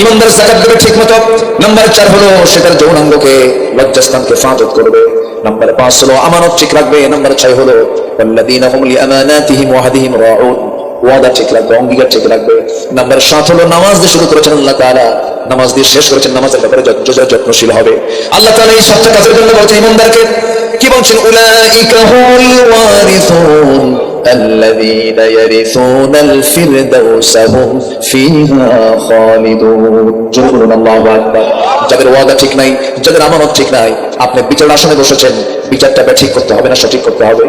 ইমানদার যাকাত দেবে ঠিক মতো। নম্বর 4 হলো সে তার যৌনাঙ্গকে, লজ্জাস্থানকে হেফাজত করবে। নম্বর 5 হলো আমানত ঠিক রাখবে। নম্বর 6 হলো ওয়াল্লাযীনা হুম লিআমানাতিহিম ওয়া আহদিহিম রাউন, ওয়াদা ঠিক রাখবে, অঙ্গীকার ঠিক রাখবে। নম্বর 7 হলো নামাজ দিয়ে শুরু করেছেন আল্লাহ তাআলা, নামাজ দিয়ে শেষ করেছেন, নামাজের ব্যাপারে যত্নশীল হবে। আল্লাহ তাআলা এই 7টা কাজের জন্য বলছেন ইমানদারকে কি বলছেন? উলাইকা হুমুল ওয়ারিসুন الذين يرثون الفردوس هم فيها خالدون। জোরে আল্লাহু আকবার। যাদের ওয়াদা ঠিক নাই, যাদের আমানত ঠিক নাই, আপনি বিচার আসনে বসেছেন, বিচারটা ঠিক করতে হবে না সঠিক করতে হবে?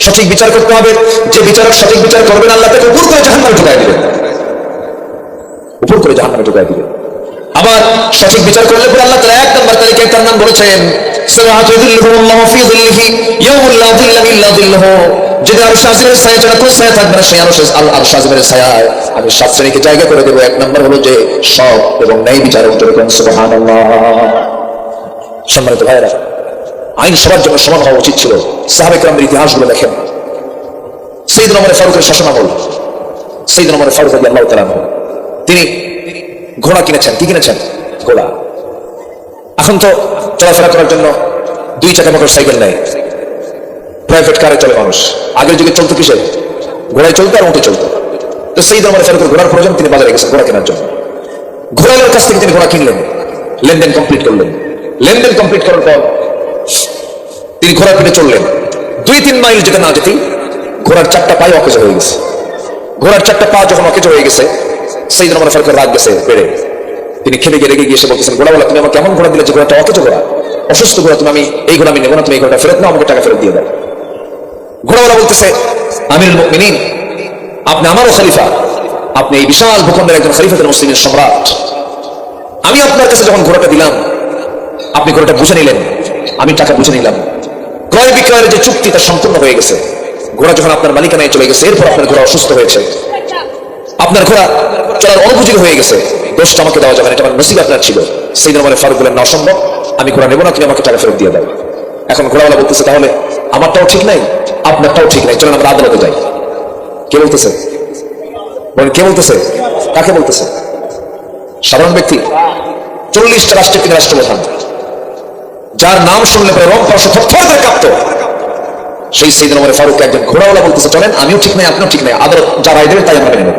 সঠিক বিচার করতে হবে। যে বিচারক সঠিক বিচার করবেন, আল্লাহ তাকে উপর করে জাহান্নামে ঢুকায় দিবেন, উপর করে জাহান্নামে ঢুকায় দিবেন। আবার সঠিক বিচার করলে পরে আল্লাহ তাআলা 1 নম্বর তারিখে তার নাম বলেছেন সায়াতুযিল্লুহুল্লাহু ফি যিল্লিহি ইয়াউমা লা যিল্লা ইল্লা যিল্লুহু। যদি আরশ আজিমের ছায়া ছাড়া কোনো ছায়া থাকবে না, সেই আরশ আজিমের ছায়ায় আমি 7 শ্রেণীকে জায়গা করে দেব। 1 নম্বর হলো যে সৎ এবং ন্যায় বিচারক। সুবহানাল্লাহ। সম্মানিত ভাইরা, আইন সবার জন্য সমান হওয়া উচিত ছিল। সাহাবে কেরামের ইতিহাসগুলো দেখেন। সাইয়েদনা ওমর ফারুকের শাসনামল, সাইয়েদনা ওমর ফারুক রাদিয়াল্লাহু তাআলা আনহু, তিনি ঘোড়া কিনেছেন। কি কিনেছেন? ঘোড়া। এখন তো চলাফেরা করার জন্য 2 চাকা মোটর সাইকেল নেই, প্রাইভেট কারে চলে মানুষ। আগের যুগে চলতো কিসে? ঘোড়ায় চলতো আর উঠে চলতো। তো সাইয়েদনা ওমর ফারুকের ঘোড়ার প্রয়োজন, তিনি বাজারে গেছেন ঘোড়া কেনার জন্য। ঘোড়ার কাছ থেকে তিনি ঘোড়া কিনলেন, লেনদেন কমপ্লিট করলেন। লেনদেন কমপ্লিট করার পর তিনি ঘোড়ার পিঠে চললেন। 2-3 মাইল যেতে না যেতেই ঘোড়ার 4টা পায়ে অকেজ হয়ে গেছে। ঘোড়ার 4টা পা যখন অকেজ হয়ে গেছে, সাইয়েদনা ওমর ফারুকের রাগ গেছে বেড়ে। তিনি খেলে রেগে গিয়ে এসে বলতেছেন, ঘোড়াওয়ালা, তুমি আমাকে কেমন ঘোড়া দিলে যে ঘোড়াটা অকেজ ঘোড়া, অসুস্থ ঘোড়া, তুমি এই ঘোড়া আমি নেবো না, তুমি এই ঘোড়াটা ফেরত নাও, আমাকে টাকা ফেরত দিয়ে দাও। ঘোড়াওয়ালা বলতেছে, আমিরুল মুমিনিন, আপনি আমারও খলিফা, আপনি এই বিশাল ভূখণ্ডের একজন খলিফাতুল মুসলিমের সম্রাট। আমি আপনার কাছে যখন ঘোড়াটা দিলাম, আপনি ঘোড়াটা বুঝে নিলেন, আমি টাকা বুঝে নিলাম। ক্রয় বিক্রয়ের যে চুক্তি তা সম্পূর্ণ হয়ে গেছে। ঘোড়া যখন আপনার মালিকানায় চলে গেছে, এরপর আপনার ঘোড়া অসুস্থ হয়েছে, আপনার ঘোড়া চলার অনুপযোগী হয়ে গেছে, দোষটা আমাকে দেওয়া যাবে না, এটা আমার নসিব আপনার ছিল। সাইয়েদনা ওমর ফারুক বলেন, না, অসম্ভব, আমি ঘোড়া নেবো না, তুমি আমাকে টাকা ফেরত দিয়ে দাও। এখন ঘোড়াওয়ালা বলতেছে, তাহলে আমারটাও ঠিক নাই, আপনারটাও ঠিক নাই, চলেন আমরা আদালতে যাই। কে বলতেছে? বলেন, কে বলতেছে? কাকে বলতেছে? সাধারণ ব্যক্তি? 40টা রাষ্ট্রের তিনি রাষ্ট্রপ্রধান, যার নাম শুনলে পরে রং পাশে থরথর করে কাঁপতো। সেই সাইয়েদনা ওমর ফারুক একজন ঘোড়াওয়ালা বলতেছে, চলেন, আমিও ঠিক নাই, আপনিও ঠিক নাই, আদালত যা রায় দেবে তাই আমরা মেনে নেব।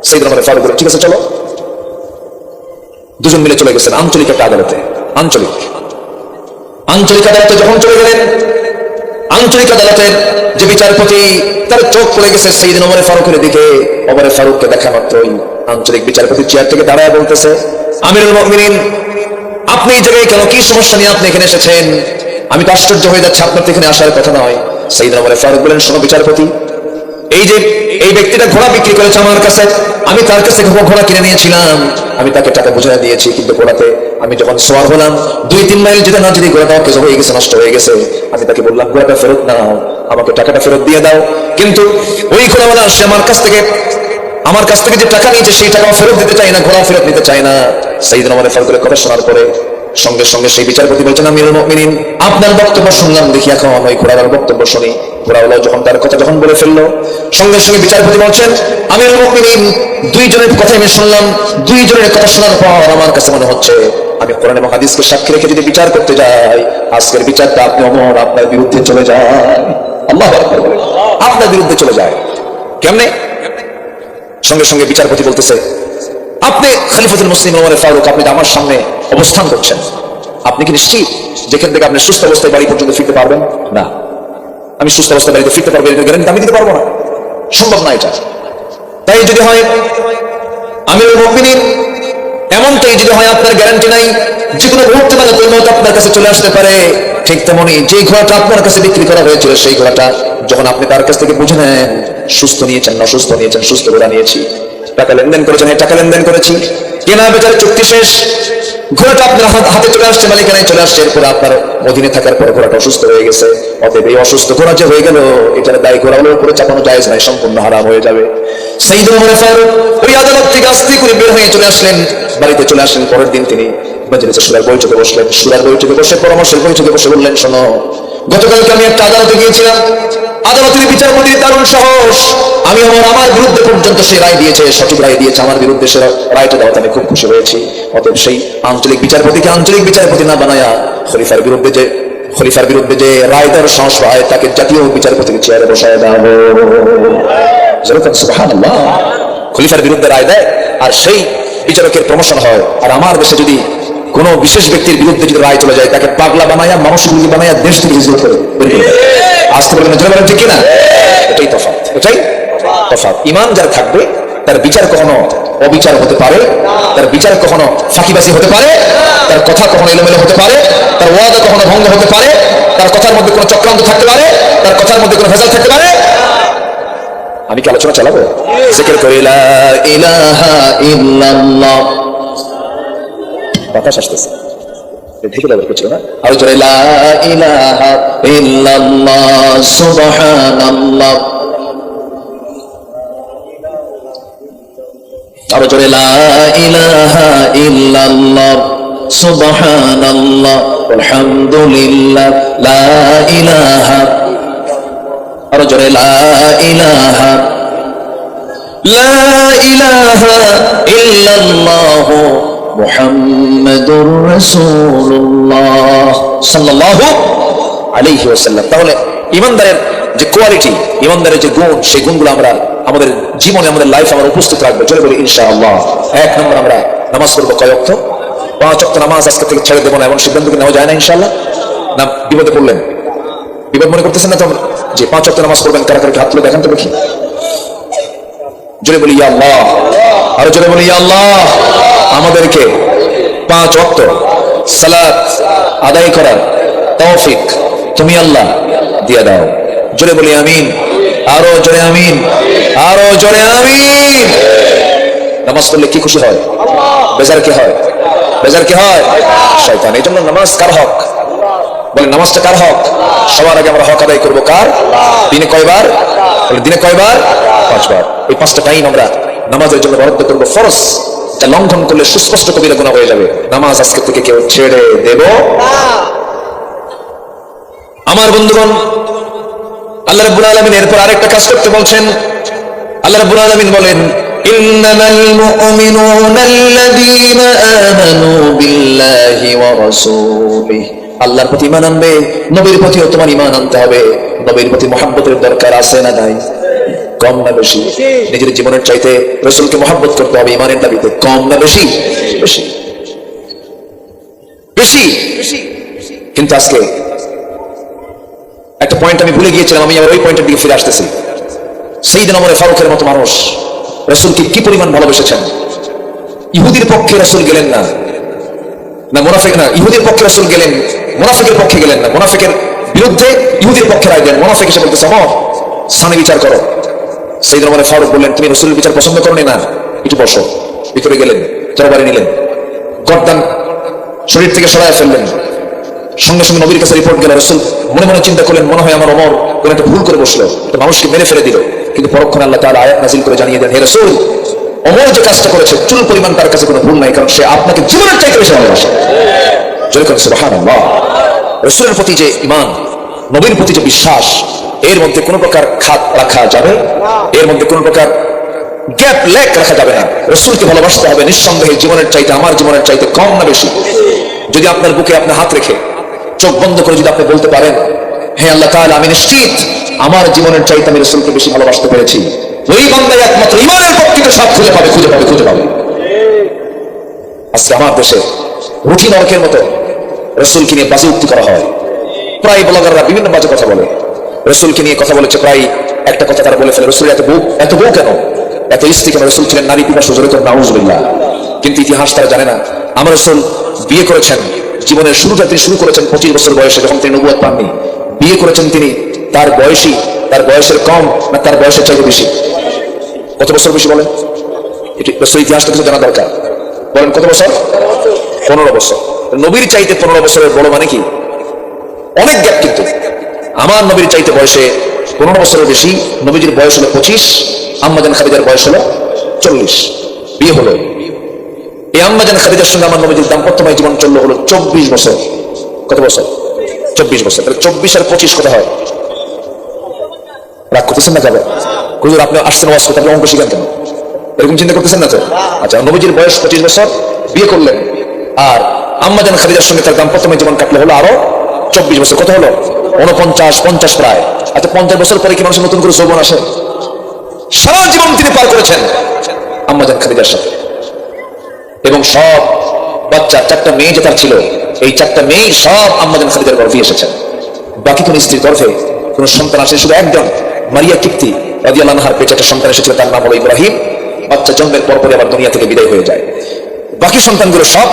সাইয়েদনা ওমর ফারুক বলেন, ঠিক আছে চলো। দুজন মিলে চলে গেছেন আঞ্চলিক একটা আদালতে। আঞ্চলিক আদালতে যখন চলে গেলেন, আঞ্চলিক আদালতের যে বিচারপতি, তার চোখ পড়ে গেছে সাইয়েদনা ওমর ফারুকের দিকে। ওমর ফারুককে দেখা মাত্রই আঞ্চলিক বিচারপতি চেয়ার থেকে দাঁড়ায় বলতেছে, আমিরুল মুমিনিন, আপনি এই জায়গায় কেন, কি সমস্যা নিয়ে আপনি এখানে এসেছেন? আমি তো আশ্চর্য হয়ে যাচ্ছি, আপনার তো এখানে আসার কথা নয়। সাইয়েদনা ওমর ফারুক বলেন, শোনো বিচারপতি, এই ব্যক্তিটা ঘোড়া বিক্রি করেছে আমার কাছে, আমি তার কাছে ঘোড়া কিনে নিয়েছিলাম, আমি তাকে টাকা বুঝিয়ে দিয়েছি, কিন্তু ঘোড়াতে আমি যখন সওয়ার হলাম 2-3 মাইল যেতে না যেতে ঘোড়াটা অকেজ হয়ে গেছে, নষ্ট হয়ে গেছে। আমি তাকে বললাম, ঘোড়াটা ফেরত নাও, আমাকে টাকাটা ফেরত দিয়ে দাও। কিন্তু ওই ঘোড়াওয়ালা সে আমার কাছ থেকে যে টাকা নিয়েছে, সেই টাকা ফেরত দিতে চায় না, ঘোড়া ফেরত নিতে চায় না। সাইয়েদনা ওমর ফারুকের কথা শোনার পরে সঙ্গে সঙ্গে সেই বিচারপতি বলছেন, আমিরুল মুমিনিন, আপনার বক্তব্য শুনলাম, দেখি এখন ওই ঘোড়াওয়ালার বক্তব্য শুনি। ঘোড়াওয়ালা যখন তার কথা যখন বলে ফেললো, সঙ্গে সঙ্গে বিচারপতি বলছেন, আমিরুল মুমিনিন, 2 জনের কথা আমি শুনলাম, 2 জনের কথা শোনার পর আমার কাছে মনে হচ্ছে আমি কোরআন এবং হাদিসকে সাক্ষী রেখে যদি বিচার করতে যাই, আজকের বিচারটা আপনি ওমর আপনার বিরুদ্ধে চলে যায়। আল্লাহু আকবার বলেন, আপনার বিরুদ্ধে চলে যায়। কেমনে? সঙ্গে সঙ্গে বিচারপতি বলতেছে, আপনি খলিফাতুল মুসলিম ওমর ফারুক, আপনি আমার সামনে অবস্থান করছেন, আপনি কি নিশ্চিত যেখান থেকে আপনি সুস্থ অবস্থায় বাড়ি পর্যন্ত ফিরতে পারবেন? না। আমি সুস্থ অবস্থা বাড়িতে ফিরতে পারবো এটা গ্যারান্টি আমি দিতে পারবো না, সম্ভব না এটা। তাই যদি হয় আমিরুল মুমিনিন, এমনটাই যদি হয় আপনার গ্যারান্টি নাই, যে কোনো মুহূর্তে মানে কোন মত আপনার কাছে চলে আসতে পারে। ঠিক তেমনি যে ঘোড়াটা আপনার কাছে বিক্রি করা হয়েছিল, সেই ঘোড়াটা যখন আপনি তার কাছ থেকে বুঝে নেন সুস্থ নিয়েছেন না অসুস্থ নিয়েছেন, সুস্থ ঘোড়া নিয়েছি, টাকা লেনদেন করেছেন, টাকা লেনদেন করেছি, কেনা বেচার চুক্তি শেষ, ঘোড়াটা আপনার হাতে চলে আসছে, মালিকানায় চলে আসছে, এরপরে আপনার মদিনে থাকার পরে ঘোড়াটা অসুস্থ হয়ে গেছে। অতএব এই অসুস্থ ঘোড়া যে হয়ে গেল, এটার দায় ঘোড়াগুলোর উপরে চাপানো জায়েজ নাই, সম্পূর্ণ হারাম হয়ে যাবে। সাইয়েদনা ওমর ফারুক ওই আদালত থেকে আস্তে করে বের হয়ে চলে আসলেন, বাড়িতে চলে আসলেন। পরের দিন তিনি মজলিসে শুরার বৈঠকে বসলেন। শুরার বৈঠকে বসে, পরামর্শের বৈঠকে বসে বললেন, শোনো, গতকালকে আমি একটা আদালতে গিয়েছিলাম, আদালতের বিচারপতির দারুণ সাহস, আমি আমার বিরুদ্ধে পর্যন্ত সে রায় দিয়েছে, সঠিক রায় দিয়েছে, আমার বিরুদ্ধে সে রায়টা দেওয়াতে আমি খুব খুশি হয়েছি। অতএব সেই আঞ্চলিক বিচারপতিকে আঞ্চলিক বিচারপতি না বানায়া খলিফার বিরুদ্ধে যে রায় দেওয়ার সাহস পায়, তাকে জাতীয় বিচারপতির চেয়ারে বসায় দেওয়া হোক। সুবহানাল্লাহ। খলিফার বিরুদ্ধে রায় দেয় আর সেই বিচারকের প্রমোশন হয়। আর আমার দেশে যদি কোন বিশেষ ব্যক্তির বিরুদ্ধে যদি রায় চলে যায়, তাকে পাগলা বানায়া, মানুষ বানায়া দেশ থেকে হিজরত করে আসতে পারবে না। জোরে বলেন ঠিক কিনা? এটাই তফাৎ, এটাই তফাৎ। ঈমান যার থাকবে, তার বিচার কখনো অবিচার হতে পারে, তার বিচার কখনো ফাঁকিবাজি হতে পারে, তার কথা কখনো এলোমেলো হতে পারে, তার ওয়াদা কখনো ভঙ্গ হতে পারে, তার কথার মধ্যে কোনো চক্রান্ত থাকতে পারে, তার কথার মধ্যে কোনো ভেজাল থাকতে পারে। আমি কি আলোচনা চালাবো? জিকির করি লা ইলাহা ইল্লাল্লাহ। বাতাস আসতেছে, ঢেকে দেওয়ার করছিল না? আর জোরে লা ইলাহা ইল্লাল্লাহ সুবহানাল্লাহ। আর জোরে লা ইলাহা ইল্লাল্লাহ সুবহানাল্লাহ আলহামদুলিল্লাহ লা ইলাহা। আর জোরে লা ইলাহা ইল্লাল্লাহ মুহাম্মাদুর রাসূলুল্লাহ সাল্লাল্লাহু আলাইহি ওয়াসাল্লাম। তাহলে ঈমানদারের যে কোয়ালিটি, ঈমানদারের যে গুণ, সেই গুণগুলো আমরা আমাদের জীবনে, আমাদের লাইফ আমরা উপস্থিত রাখবো। চলে বলি ইনশাআল্লাহ। এক নম্বর, আমরা নামাজ পড়বো কয় ওয়াক্ত? 5 ওয়াক্ত নামাজ আজকে থেকে ছেড়ে দেবো না, এমন সিদ্ধান্ত কি নেওয়া যায় না ইনশাআল্লাহ? না বিপদে পড়লেন? বিপদ মনে করতেছেন না তো? যে 5 ওয়াক্ত নামাজ পড়বেন, কারা কারা হাত তুলে দেখান তো দেখি। জোরে বলি ইয়া আল্লাহ, আরো জোরে বলি ইয়া আল্লাহ। আমাদেরকে 5 ওয়াক্ত সালাত আদায় করার তৌফিক তুমি আল্লাহ দিয়ে দাও। জোরে বলি আমিন, আরো জোরে আমিন, আরো জোরে আমিন। নামাজ পড়লে কি খুশি হয়? বেজার কি হয়? বেজার কি হয়? শয়তান। এই জন্য নামাজ কার হক? বলে নামাজটা কার হক? সবার আগে আমরা হক আদায় করবো কার? দিনে কয়বার? দিনে কয়বার? 5 বার। এই 5টা টাইম আমরা নামাজের জন্য বরাদ্দ করবো। ফরজ যা লঙ্ঘন করলে সুস্পষ্ট কবিরা গুনাহ হয়ে যাবে। নামাজ আজকে থেকে কেউ ছেড়ে দেব না। আমার বন্ধুগণ, আল্লাহ রাব্বুল আলামিন এরপর আরেকটা কাজ করতে বলছেন। আল্লাহ রাব্বুল আলামিন বলেন, ইন্নামাল মুমিনুনা আল্লাযীনা আমানু বিল্লাহি ওয়া রাসূলিহি। আল্লাহর প্রতি ঈমান আনবে, নবীর প্রতিও তোমার ঈমান আনতে হবে। নবীর প্রতি মহব্বতের দরকার আছে না নাই? কম না বেশি? নিজের জীবনের চাইতে রাসূলকে মহব্বত করতে হবে ঈমানের দাবিতে। কম না বেশি? বেশি, বেশি। কিন্তু আজকে একটা পয়েন্ট আমি ভুলে গিয়েছিলাম, আমি আবার ওই পয়েন্টের দিকে ফিরে আসতেছি। সাইয়েদনা ওমর ফারুকের মতো মানুষ রাসূলকে কি পরিমাণ ভালোবেসেছেন। ইহুদির পক্ষে রাসূল গেলেন না, না মুনাফিক না, ইহুদির পক্ষে রাসূল গেলেন, মুনাফিকের পক্ষে গেলেন না। মুনাফিকের বিরুদ্ধে ইহুদির পক্ষে রায় দেন। মুনাফিক এসে বলতেছে, ওমর সামনে বিচার করো। সাইয়েদনা ওমর ফারুক বললেন, তুমি রাসূলের বিচার পছন্দ করনি না, একটু বসো। ভিতরে গেলেন, তরবারি নিলেন, গর্দান শরীর থেকে সরায় ফেললেন। সঙ্গে সঙ্গে নবীর কাছে রিপোর্ট গেল। রাসূল মনে মনে চিন্তা করলেন, মনে হয় আমার ওমর কোন একটা ভুল করে বসলো, একটা মানুষকে মেরে ফেলে দিল। কিন্তু পরক্ষণে আল্লাহ তাআলা আয়াত নাযিল করে জানিয়ে দেন, হে রাসূল, ওমর যে কাজটা করেছে চুল পরিমাণ তার কাছে কোনো ভুল নাই, কারণ সে আপনাকে জীবনের চাইতে বেশি ভালোবাসে। জোরে করে সুবহানাল্লাহ। রাসূলের প্রতি যে ঈমান, নবীর প্রতি যে বিশ্বাস, এর মধ্যে কোনো প্রকার খাত রাখা যাবে, এর মধ্যে কোনো প্রকার গ্যাপ লেক রাখা যাবে না। রাসূলকে ভালোবাসতে হবে নিঃসন্দেহে, জীবনের চাইতে, আমার জীবনের চাইতে কম না বেশি। যদি আপনার বুকে আপনি হাত রেখে চোখ বন্ধ করে যদি আপনি বলতে পারেন, হে আল্লাহ তাআলা, আমি নিশ্চিত আমার জীবনের চাইতে আমি রাসূলকে বেশি ভালোবাসতে পেরেছি, ওই বান্দাই একমাত্র ঈমানের প্রকৃত স্বাদ খুঁজে পাবে, খুঁজে পাবে, খুঁজে পাবে। আজকে আমার দেশে রুটি নরকের মতো রাসূলকে নিয়ে বাজে উক্তি করা হয়। প্রায় ব্লগাররা বিভিন্ন বাজে কথা বলে। রসুলকে নিয়ে কথা বলেছে, প্রায় একটা কথা তারা বলে ফেলে, রসুল এত বউ কেন, এত স্ত্রী কেন? রসুল ছিলেন নারী পিপাসু, জোরে করে নাউজুবিল্লাহ। কিন্তু ইতিহাস তারা জানে না, আমার রসুল বিয়ে করেছেন, জীবনের শুরুটা তিনি শুরু করেছেন 25 বছর বয়সে, যখন তিনি নবুয়ত পাননি। বিয়ে করেছেন তিনি তার বয়সের কম না তার বয়সের চাইতে বেশি? কত বছর বেশি বলেন? এটি রসুল ইতিহাসটা কিছু জানা দরকার। বলেন কত বছর? 15 বছর। নবীর চাইতে 15 বছরের বড় মানে কি? অনেক গ্যাপ। কিন্তু আমার নবীর চাইতে বয়সে 15 বছরের বেশি। নবীজির বয়স হলো 25, আম্মাজান খাদিজার বয়স হলো 40। বিয়ে হলো, এই আম্মাজান খাদিজার সঙ্গে আমার নবীজির দাম্পত্যময় জীবন চললো হলো 24 বছর। কত বছর? 24 বছর। তাহলে 24 আর 25 কত হয়? রাগ করতেছেন না? যাবে হুজুর আপনি আসছেন ওয়াজ করতে, আপনি অঙ্ক শিখেন কেন? এরকম চিন্তা করতেছেন না তো? আচ্ছা, নবীজির বয়স 25 বছর, বিয়ে করলেন, আর আম্মাজান খাদিজার সঙ্গে তার দাম্পত্যময় জীবন কাটলে হলো আরো 24 বছর। কত হলো? 49, 50 প্রায়। আচ্ছা, 50 বছর পরে কি মানুষের নতুন করে যৌবন আসে? সারা জীবন তিনি পার করেছেন আম্মাজান খাদিজার সাথে, এবং সব বাচ্চা 4টা মেয়ে যে তার ছিল, এই 4টা মেয়ে সব আম্মাজান খাদিজার গর্ভে এসেছেন। বাকি কোন স্ত্রীর গর্ভে কোন সন্তান আসে শুধু একজন, মারিয়া কিপ্তি রাদিয়াল্লাহু আনহার পেটে একটা সন্তান এসেছিল, তার নাম হলো ইব্রাহিম। বাচ্চা জন্মের পরপরই আবার দুনিয়া থেকে বিদায় হয়ে যায়। বাকি সন্তানগুলো সব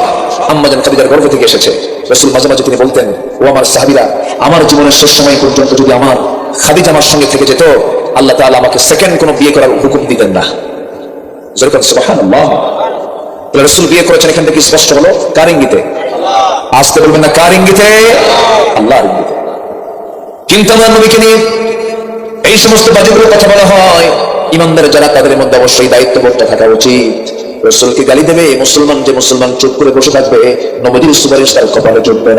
আম্মাজান খাদিজার গর্ভ থেকে এসেছে। রাসূল মাঝে মাঝে তিনি বলতেন, ও আমার সাহাবীরা, আমার জীবনের শেষ সময় পর্যন্ত যদি আমার খাদিজা আমার সঙ্গে থেকে যেত, আল্লাহ তাআলা আমাকে সেকেন্ড কোনো বিয়ে করার হুকুম দিতেন না। যেরকম সুবহানাল্লাহ। রাসূল বিয়ে করেছেন, এখান থেকে স্পষ্ট হলো কার ইঙ্গিতে? আসতে বলবেন না, কার ইঙ্গিতে? আল্লাহর ইঙ্গিতে। কিন্তু আমার নবীকে নিয়ে এই সমস্ত বাজেগুলো কথা বলা হয়, ইমানদার যারা তাদের মধ্যে অবশ্যই দায়িত্ববোধটা থাকা উচিত। রাসূলকে গালি দেবে মুসলমান চুপ করে বসে থাকবে, নবীর সুপারিশ তার কপালে জুটবে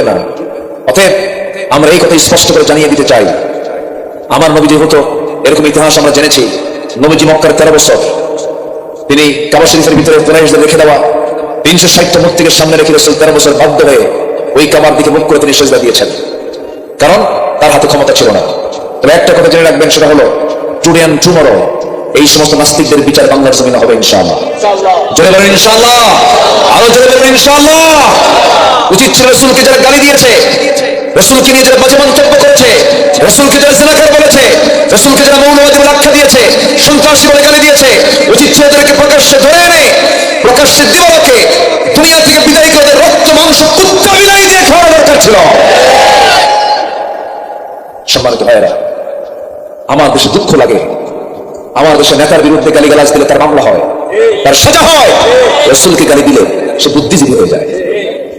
না। অতএব আমরা এই কথা স্পষ্ট করে জানিয়ে দিতে চাই, আমার নবী যেহেতু এরকম ইতিহাস আমরা জেনেছি, নবীজি মক্কার 13 বছর তিনি কাবা শরীফের ভিতরে কুরাইশদের রেখে দেওয়া 360টা মূর্তিকে সামনে রেখে রাসূল 13 বছর বাধ্য হয়ে ওই কাবার দিকে মুখ করে তিনি সিজদা দিয়েছেন, কারণ তার হাতে ক্ষমতা ছিল না। তবে একটা কথা জেনে রাখবেন, সেটা হলো টুডে অ্যান্ড টুমরো এই সমস্ত নাস্তিকদের বিচার বাংলার জমিনে হবে ইনশাআল্লাহ। জোরে বলেন ইনশাআল্লাহ, আরো জোরে বলেন ইনশাআল্লাহ। উচিত ছিল রাসূলকে যারা গালি দিয়েছে, রাসূলকে নিয়ে যারা বাজে মন্তব্য করেছে, রাসূলকে যারা জিনাকার বলেছে, রাসূলকে যারা মৌলবাদী বলে আখ্যা দিয়েছে, সন্ত্রাসী বলে গালি দিয়েছে, উচিত ছিল তাদেরকে প্রকাশ্যে ধরে এনে প্রকাশ্যে দিবালোকে দুনিয়া থেকে বিদায় করে রক্ত মাংস কুত্তা বিলাই দিয়ে খাওয়ার দরকার ছিল। সম্মানিত ভাইয়েরা, আমার দেশে দুঃখ লাগে, আমার দেশে নেতার বিরুদ্ধে গালিগালাজ দিলে তার মামলা হয়, তার সাজা হয়। রাসূলকে গালি দিলে সে বুদ্ধিজীবী হয়ে যায়।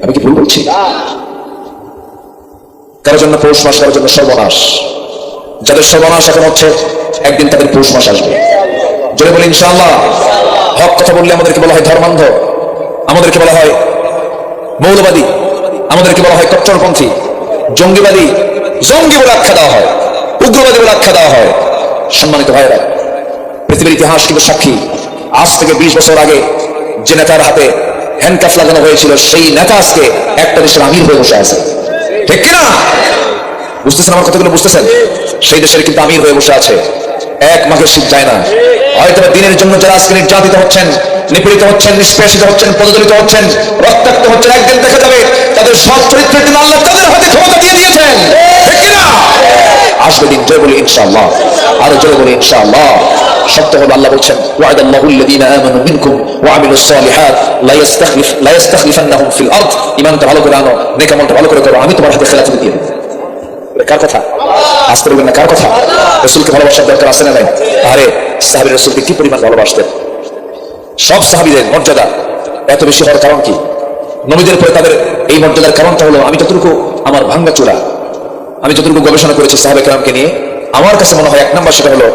আমি কি ভুল বলছি? কারোর জন্য পৌষ মাস, কারোর জন্য সর্বনাশ। যাদের সর্বনাশ এখন হচ্ছে, একদিন তাদের পৌষ মাস আসবে। জোরে বলি ইনশাআল্লাহ। হক কথা বললে আমাদেরকে বলা হয় ধর্মান্ধ, আমাদেরকে বলা হয় মৌলবাদী, আমাদেরকে বলা হয় কট্টরপন্থী, জঙ্গি বলে আখ্যা দেওয়া হয়, উগ্রবাদী বলে আখ্যা দেওয়া হয়। সম্মানিত ভাইরা, পৃথিবীর ইতিহাস কিন্তু সাক্ষী, আজ থেকে 20 বছর আগে যে নেতার হাতে হ্যান্ডকাফ লাগানো হয়েছিল, সেই নেতা আজকে একটা দেশের আমির হয়ে বসে আছে। ঠিক কিনা? বুঝতেছেন আমার কথাগুলো? বুঝতেছেন? সেই দেশের কিন্তু আমির হয়ে বসে আছে। এক মাঘের শীত যায় না। হয়তো দিনের জন্য যারা আজকে নির্যাতিত হচ্ছেন, নিপীড়িত হচ্ছেন, নিষ্পেষিত হচ্ছেন, পদদলিত হচ্ছেন, রক্তাক্ত হচ্ছেন, একদিন দেখা যাবে তাদের সব চরিত্রের জন্য আল্লাহ তাদের হাতে ক্ষমতা দিয়ে দিয়েছেন। ঠিক কিনা? আসবে দিন। জয় বলি ইনশাআল্লাহ, আরো জয় বলি ইনশাআল্লাহ। সত্য হবে, আল্লাহ বলছেন, ওয়া'দাল্লাহু আল্লাযীনা আমানু মিনকুম ওয়া আমিলুস সালিহাত লা ইস্তাখলিফান্নাহুম ফিল আরদ। ঈমানটা ভালো করে আনো, নেক আমলটা ভালো করে করো, আমি তোমার হাতে খেলাফত দিয়ে দেব। কার কথা? আসতে বলবেন না, কার কথা? রাসূলকে ভালোবাসার দরকার আছে না নাই? আরে সাহাবীরা রাসূলকে কি পরিমাণ ভালোবাসতেন। সব সাহাবীদের মর্যাদা এত বেশি হওয়ার কারণ কি? নবীদের পরে তাদের এই মর্যাদার কারণটা হলো, আমি যতটুকু আমার ভাঙ্গা চূড়া, আমি যতটুকু গবেষণা করেছি সাহাবে কেরামকে নিয়ে, আমার কাছে মনে হয় 1 নম্বর সেটা হলো,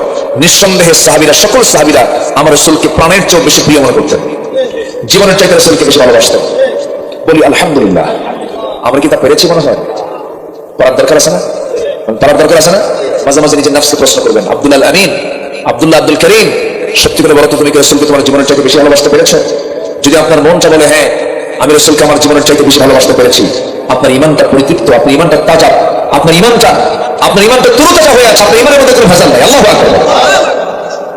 নিঃসন্দেহে সাহাবীরা, সকল সাহাবীরা আমার রাসূলকে প্রাণের চেয়ে বেশি প্রিয় মনে করতেন, জীবনের চাইতে রাসূলকে বেশি ভালোবাসতেন। বলি আলহামদুলিল্লাহ। আমরা কি তা পেরেছি? মনে হয় পারার দরকার আছে না? মাঝে মাঝে নিজের নাফসকে প্রশ্ন করবেন। আব্দুল আমিন, আব্দুল করিম, সত্যি করে বলো তো, তুমি কি রাসূলকে তোমার জীবনের চাইতে বেশি ভালোবাসতে পেরেছো? যদি আপনার মনটা বলে হ্যাঁ, আমি রাসূলকে আমার জীবনের চাইতে বেশি ভালোবাসতে পেরেছি, আপনার ঈমানটা পরিতৃপ্ত, আপনার ঈমানটা তাজা, আপনার ঈমানটা তরুতাজা হয়ে আছে, আপনার ঈমানের মধ্যে কোনো ভেজাল নাই। আল্লাহু আকবার।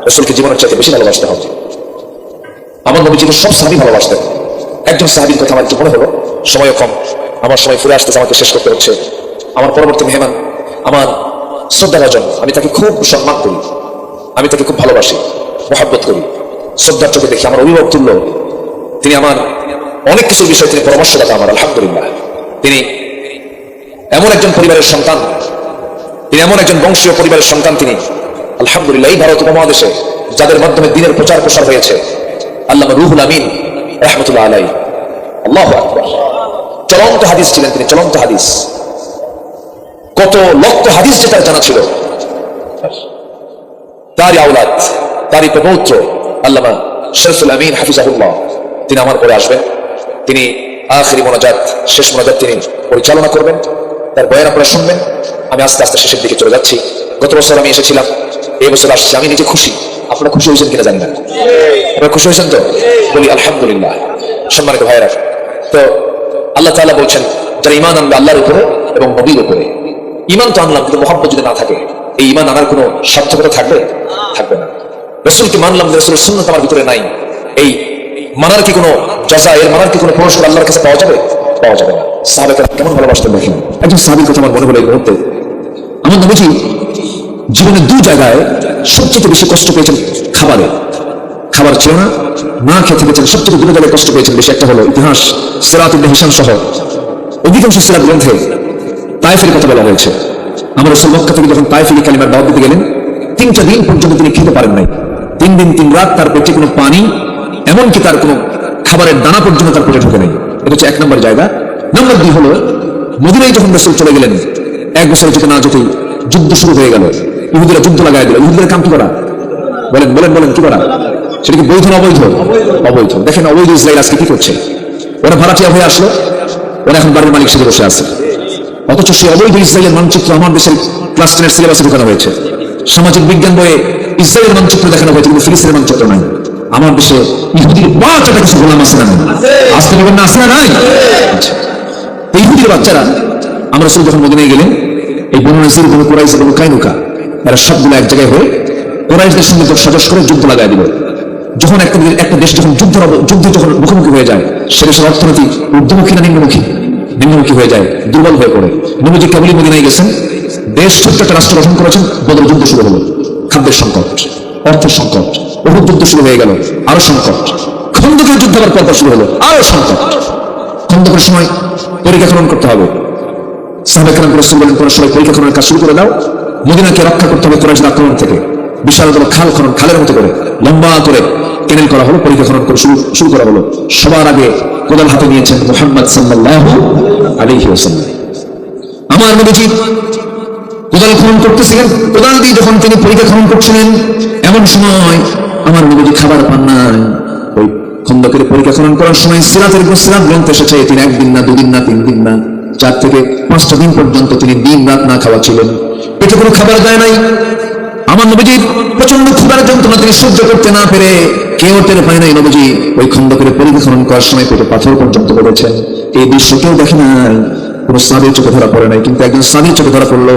রাসূলকে জীবনের চাইতে বেশি ভালোবাসতে হবে। আমার নবীজিকে সব সাহাবী ভালোবাসতেন। একজন সাহাবীর কথা আমার একটু মনে হলো, সময়ও কম, আমার সময় ফুরে আসতেছে, আমাকে শেষ করতে হচ্ছে। আমার পরবর্তী মেহমান আমার শ্রদ্ধাভাজন, আমি তাকে খুব সম্মান করি, আমি তাকে খুব ভালোবাসি, মহাব্বত করি, শ্রদ্ধার চোখে দেখি। আমার অভিভাবক তুল্য, তিনি আমার অনেক কিছুর বিষয়ে তিনি পরামর্শদাতা আমার, আলহামদুলিল্লাহ। তিনি এমন একজন পরিবারের সন্তান, তিনি এমন একজন বংশীয় পরিবারের সন্তান, তিনি আলহামদুলিল্লাহ এই ভারত উপমহাদেশে যাদের মাধ্যমে দিনের প্রচার প্রসার হয়েছে, আল্লামা রুহুল আমিন রাহমাতুল্লাহ আলাইহি, আল্লাহু আকবার, চলন্ত হাদিস ছিলেন তিনি, চলন্ত হাদিস। কত লক্ষ হাদিস যে তার জানা ছিল। তারই আওলাদ, তারই পৌত্র আল্লামা শরীফুল আমিন হাফিজাহুল্লাহ, তিনি আমার পরে আসবেন। তিনি আখিরি মোনাজাত, শেষ মোনাজাত তিনি পরিচালনা করবেন, তার বয়ান আপনারা শুনবেন। আমি আস্তে আস্তে শেষের দিকে চলে যাচ্ছি। গত বছর আমি এসেছিলাম, এই বছর আসছি। আমি নিজে খুশি, আপনারা খুশি হয়েছেন কিনা জানি না। আপনারা খুশি হয়েছেন তো? বলি আলহামদুলিল্লাহ। সম্মানিত ভাইয়েরা, তো আল্লাহ তাআলা বলছেন, যারা ঈমান আনবে আল্লাহর উপরে এবং নবীর উপরে। ঈমান তো আনলাম, কিন্তু মুহাব্বত যদি না থাকে, এই ঈমান আনার কোনো সার্থকতা থাকবে? থাকবে না। রাসূলকে মানলাম, রাসূলের সুন্নাত আমার ভিতরে নাই, এই মানার কি কোনো জাযা, এর মানার কি কোনো পুরস্কার আল্লাহর কাছে পাওয়া যাবে? পাওয়া যাবে না। সাহাবারা কেমন ভালোবাসতেন দেখেন। একজন সাহাবীর কথা আমার মনে হলো এই মুহূর্তে। আমার নবীজি জীবনে দুই জায়গায় সবচেয়ে বেশি কষ্ট পেয়েছেন খাবারে। খাবার ছিল না, না খেতে পেয়েছেন, সবচেয়ে দুটো জায়গায় কষ্ট পেয়েছেন বেশি। একটা হলো ইতিহাস, সিরাত ইবনে হিশাম সহ অধিকাংশ সিরাত গ্রন্থে তায়েফের কথা বলা হয়েছে। আমার রাসূল মক্কা থেকে যখন তায়েফে কালিমার দাওয়াত দিতে গেলেন, 3টা দিন পর্যন্ত তিনি খেতে পারেন নাই। 3 দিন 3 রাত তার পেটে কোনো পানি, এমনকি তার কোনো খাবারের দানা পর্যন্ত তার পেটে ঢোকে নাই। এটা হচ্ছে 1 নম্বর জায়গা। নম্বর 2 হলো মদিনায় যখন রাসূল চলে গেলেন, 1 বছর যেতে না যেতেই যুদ্ধ শুরু হয়ে গেল। ইহুদিরা যুদ্ধ লাগাই দিল। ইহুদিদের কাম কি করা? বলেন বলেন বলেন, কি করা? সেটা কি বৈধ না অবৈধ? অবৈধ। দেখেন অবৈধ ইসরায়েল আজকে কি করছে। ওরা ভাড়াটিয়া হয়ে আসলো, ওরা এখন বাড়ির মালিক সেজে বসে আছে। অথচ সেই অবৈধ ইসরায়েলের মানচিত্র আমার দেশের ক্লাস 10-এর সিলেবাসে ঢোকানো হয়েছে। সামাজিক বিজ্ঞান বইয়ে ইসরায়েলের মানচিত্র দেখানো হয়েছে, কিন্তু ফিলিস্তিনের মানচিত্র নাই। আমার দেশে ইহুদির বাচ্চাটা কিছু গোলাম আছে না? আজকে বলবেন না, আছে না? নাই। ইহুদির বাচ্চারা, আমরা রাসূল যখন মদিনায় গেলেন, এই বনু নাসির, বনু কুরাইজা, বনু কাইনুকা, এরা সবগুলো এক জায়গায় হয়ে কুরাইশদের সঙ্গে সাজস করে যুদ্ধ লাগাই দিল। যখন একটা দেশ যখন যুদ্ধ যখন মুখোমুখি হয়ে যায়, সে দেশের অর্থনীতি ঊর্ধ্বমুখী না নিম্নমুখী? নিম্নমুখী হয়ে যায়, দুর্বল হয়ে পড়ে। নবীজি কেবলই মদিনায় গেছেন, দেশ ছোট্ট একটা রাষ্ট্র গঠন করেছেন, বদর যুদ্ধ শুরু হলো। খাদ্যের সংকট, অর্থের সংকট, উহুদ যুদ্ধ শুরু হয়ে গেল, আরো সংকট। খন্দকের যুদ্ধ আবার পরপর শুরু হলো, আরো সংকট। খন্দকের সময় পরীক্ষা খনন করতে হবে। সাহাবায়ে কেরাম রাসূল বলেন, তোমরা সবাই পরীক্ষা খননের কাজ শুরু করে দাও, মদিনাকে রক্ষা করতে হবে কুরাইশদের আক্রমণ থেকে। বিশাল বড় খাল খনন, খালের মতো করে লম্বা করে কেনেল করা হলো, পরীক্ষা খনন করে শুরু করা হলো। সবার আগে কোদাল হাতে নিয়েছেন মুহাম্মদ সাল্লাল্লাহু আলাইহি ওয়াসাল্লাম। আমার নবীজি কোদাল খনন করতেছিলেন। কোদাল দিয়ে যখন তিনি পরীক্ষা খনন করছিলেন, এমন সময় আমার নবীজি খাবার পান নাই। ওই খন্দকের পরীক্ষা খনন করার সময় সিরাতের সিরাত গ্রন্থে এসেছে, তিনি 1 দিন না, 2 দিন না, 3 দিন না, 4 থেকে 5টা দিন পর্যন্ত তিনি দিন রাত না খাওয়া ছিলেন। পেটে কোনো খাবার যায় নাই। আমার নবীজি প্রচন্ড ক্ষুধার যন্ত্রণা তিনি সহ্য করতে না পেরে, কেউ টের পায় নাই, নবীজি ওই খন্দকের পরীক্ষা খনন করার সময় পেটে পাথর পর্যন্ত পড়েছেন। এই দৃশ্য কেউ দেখে নাই, কোনো সাহাবীর চোখে ধরা পড়ে নাই, কিন্তু একজন সাহাবীর চোখে ধরা পড়লো।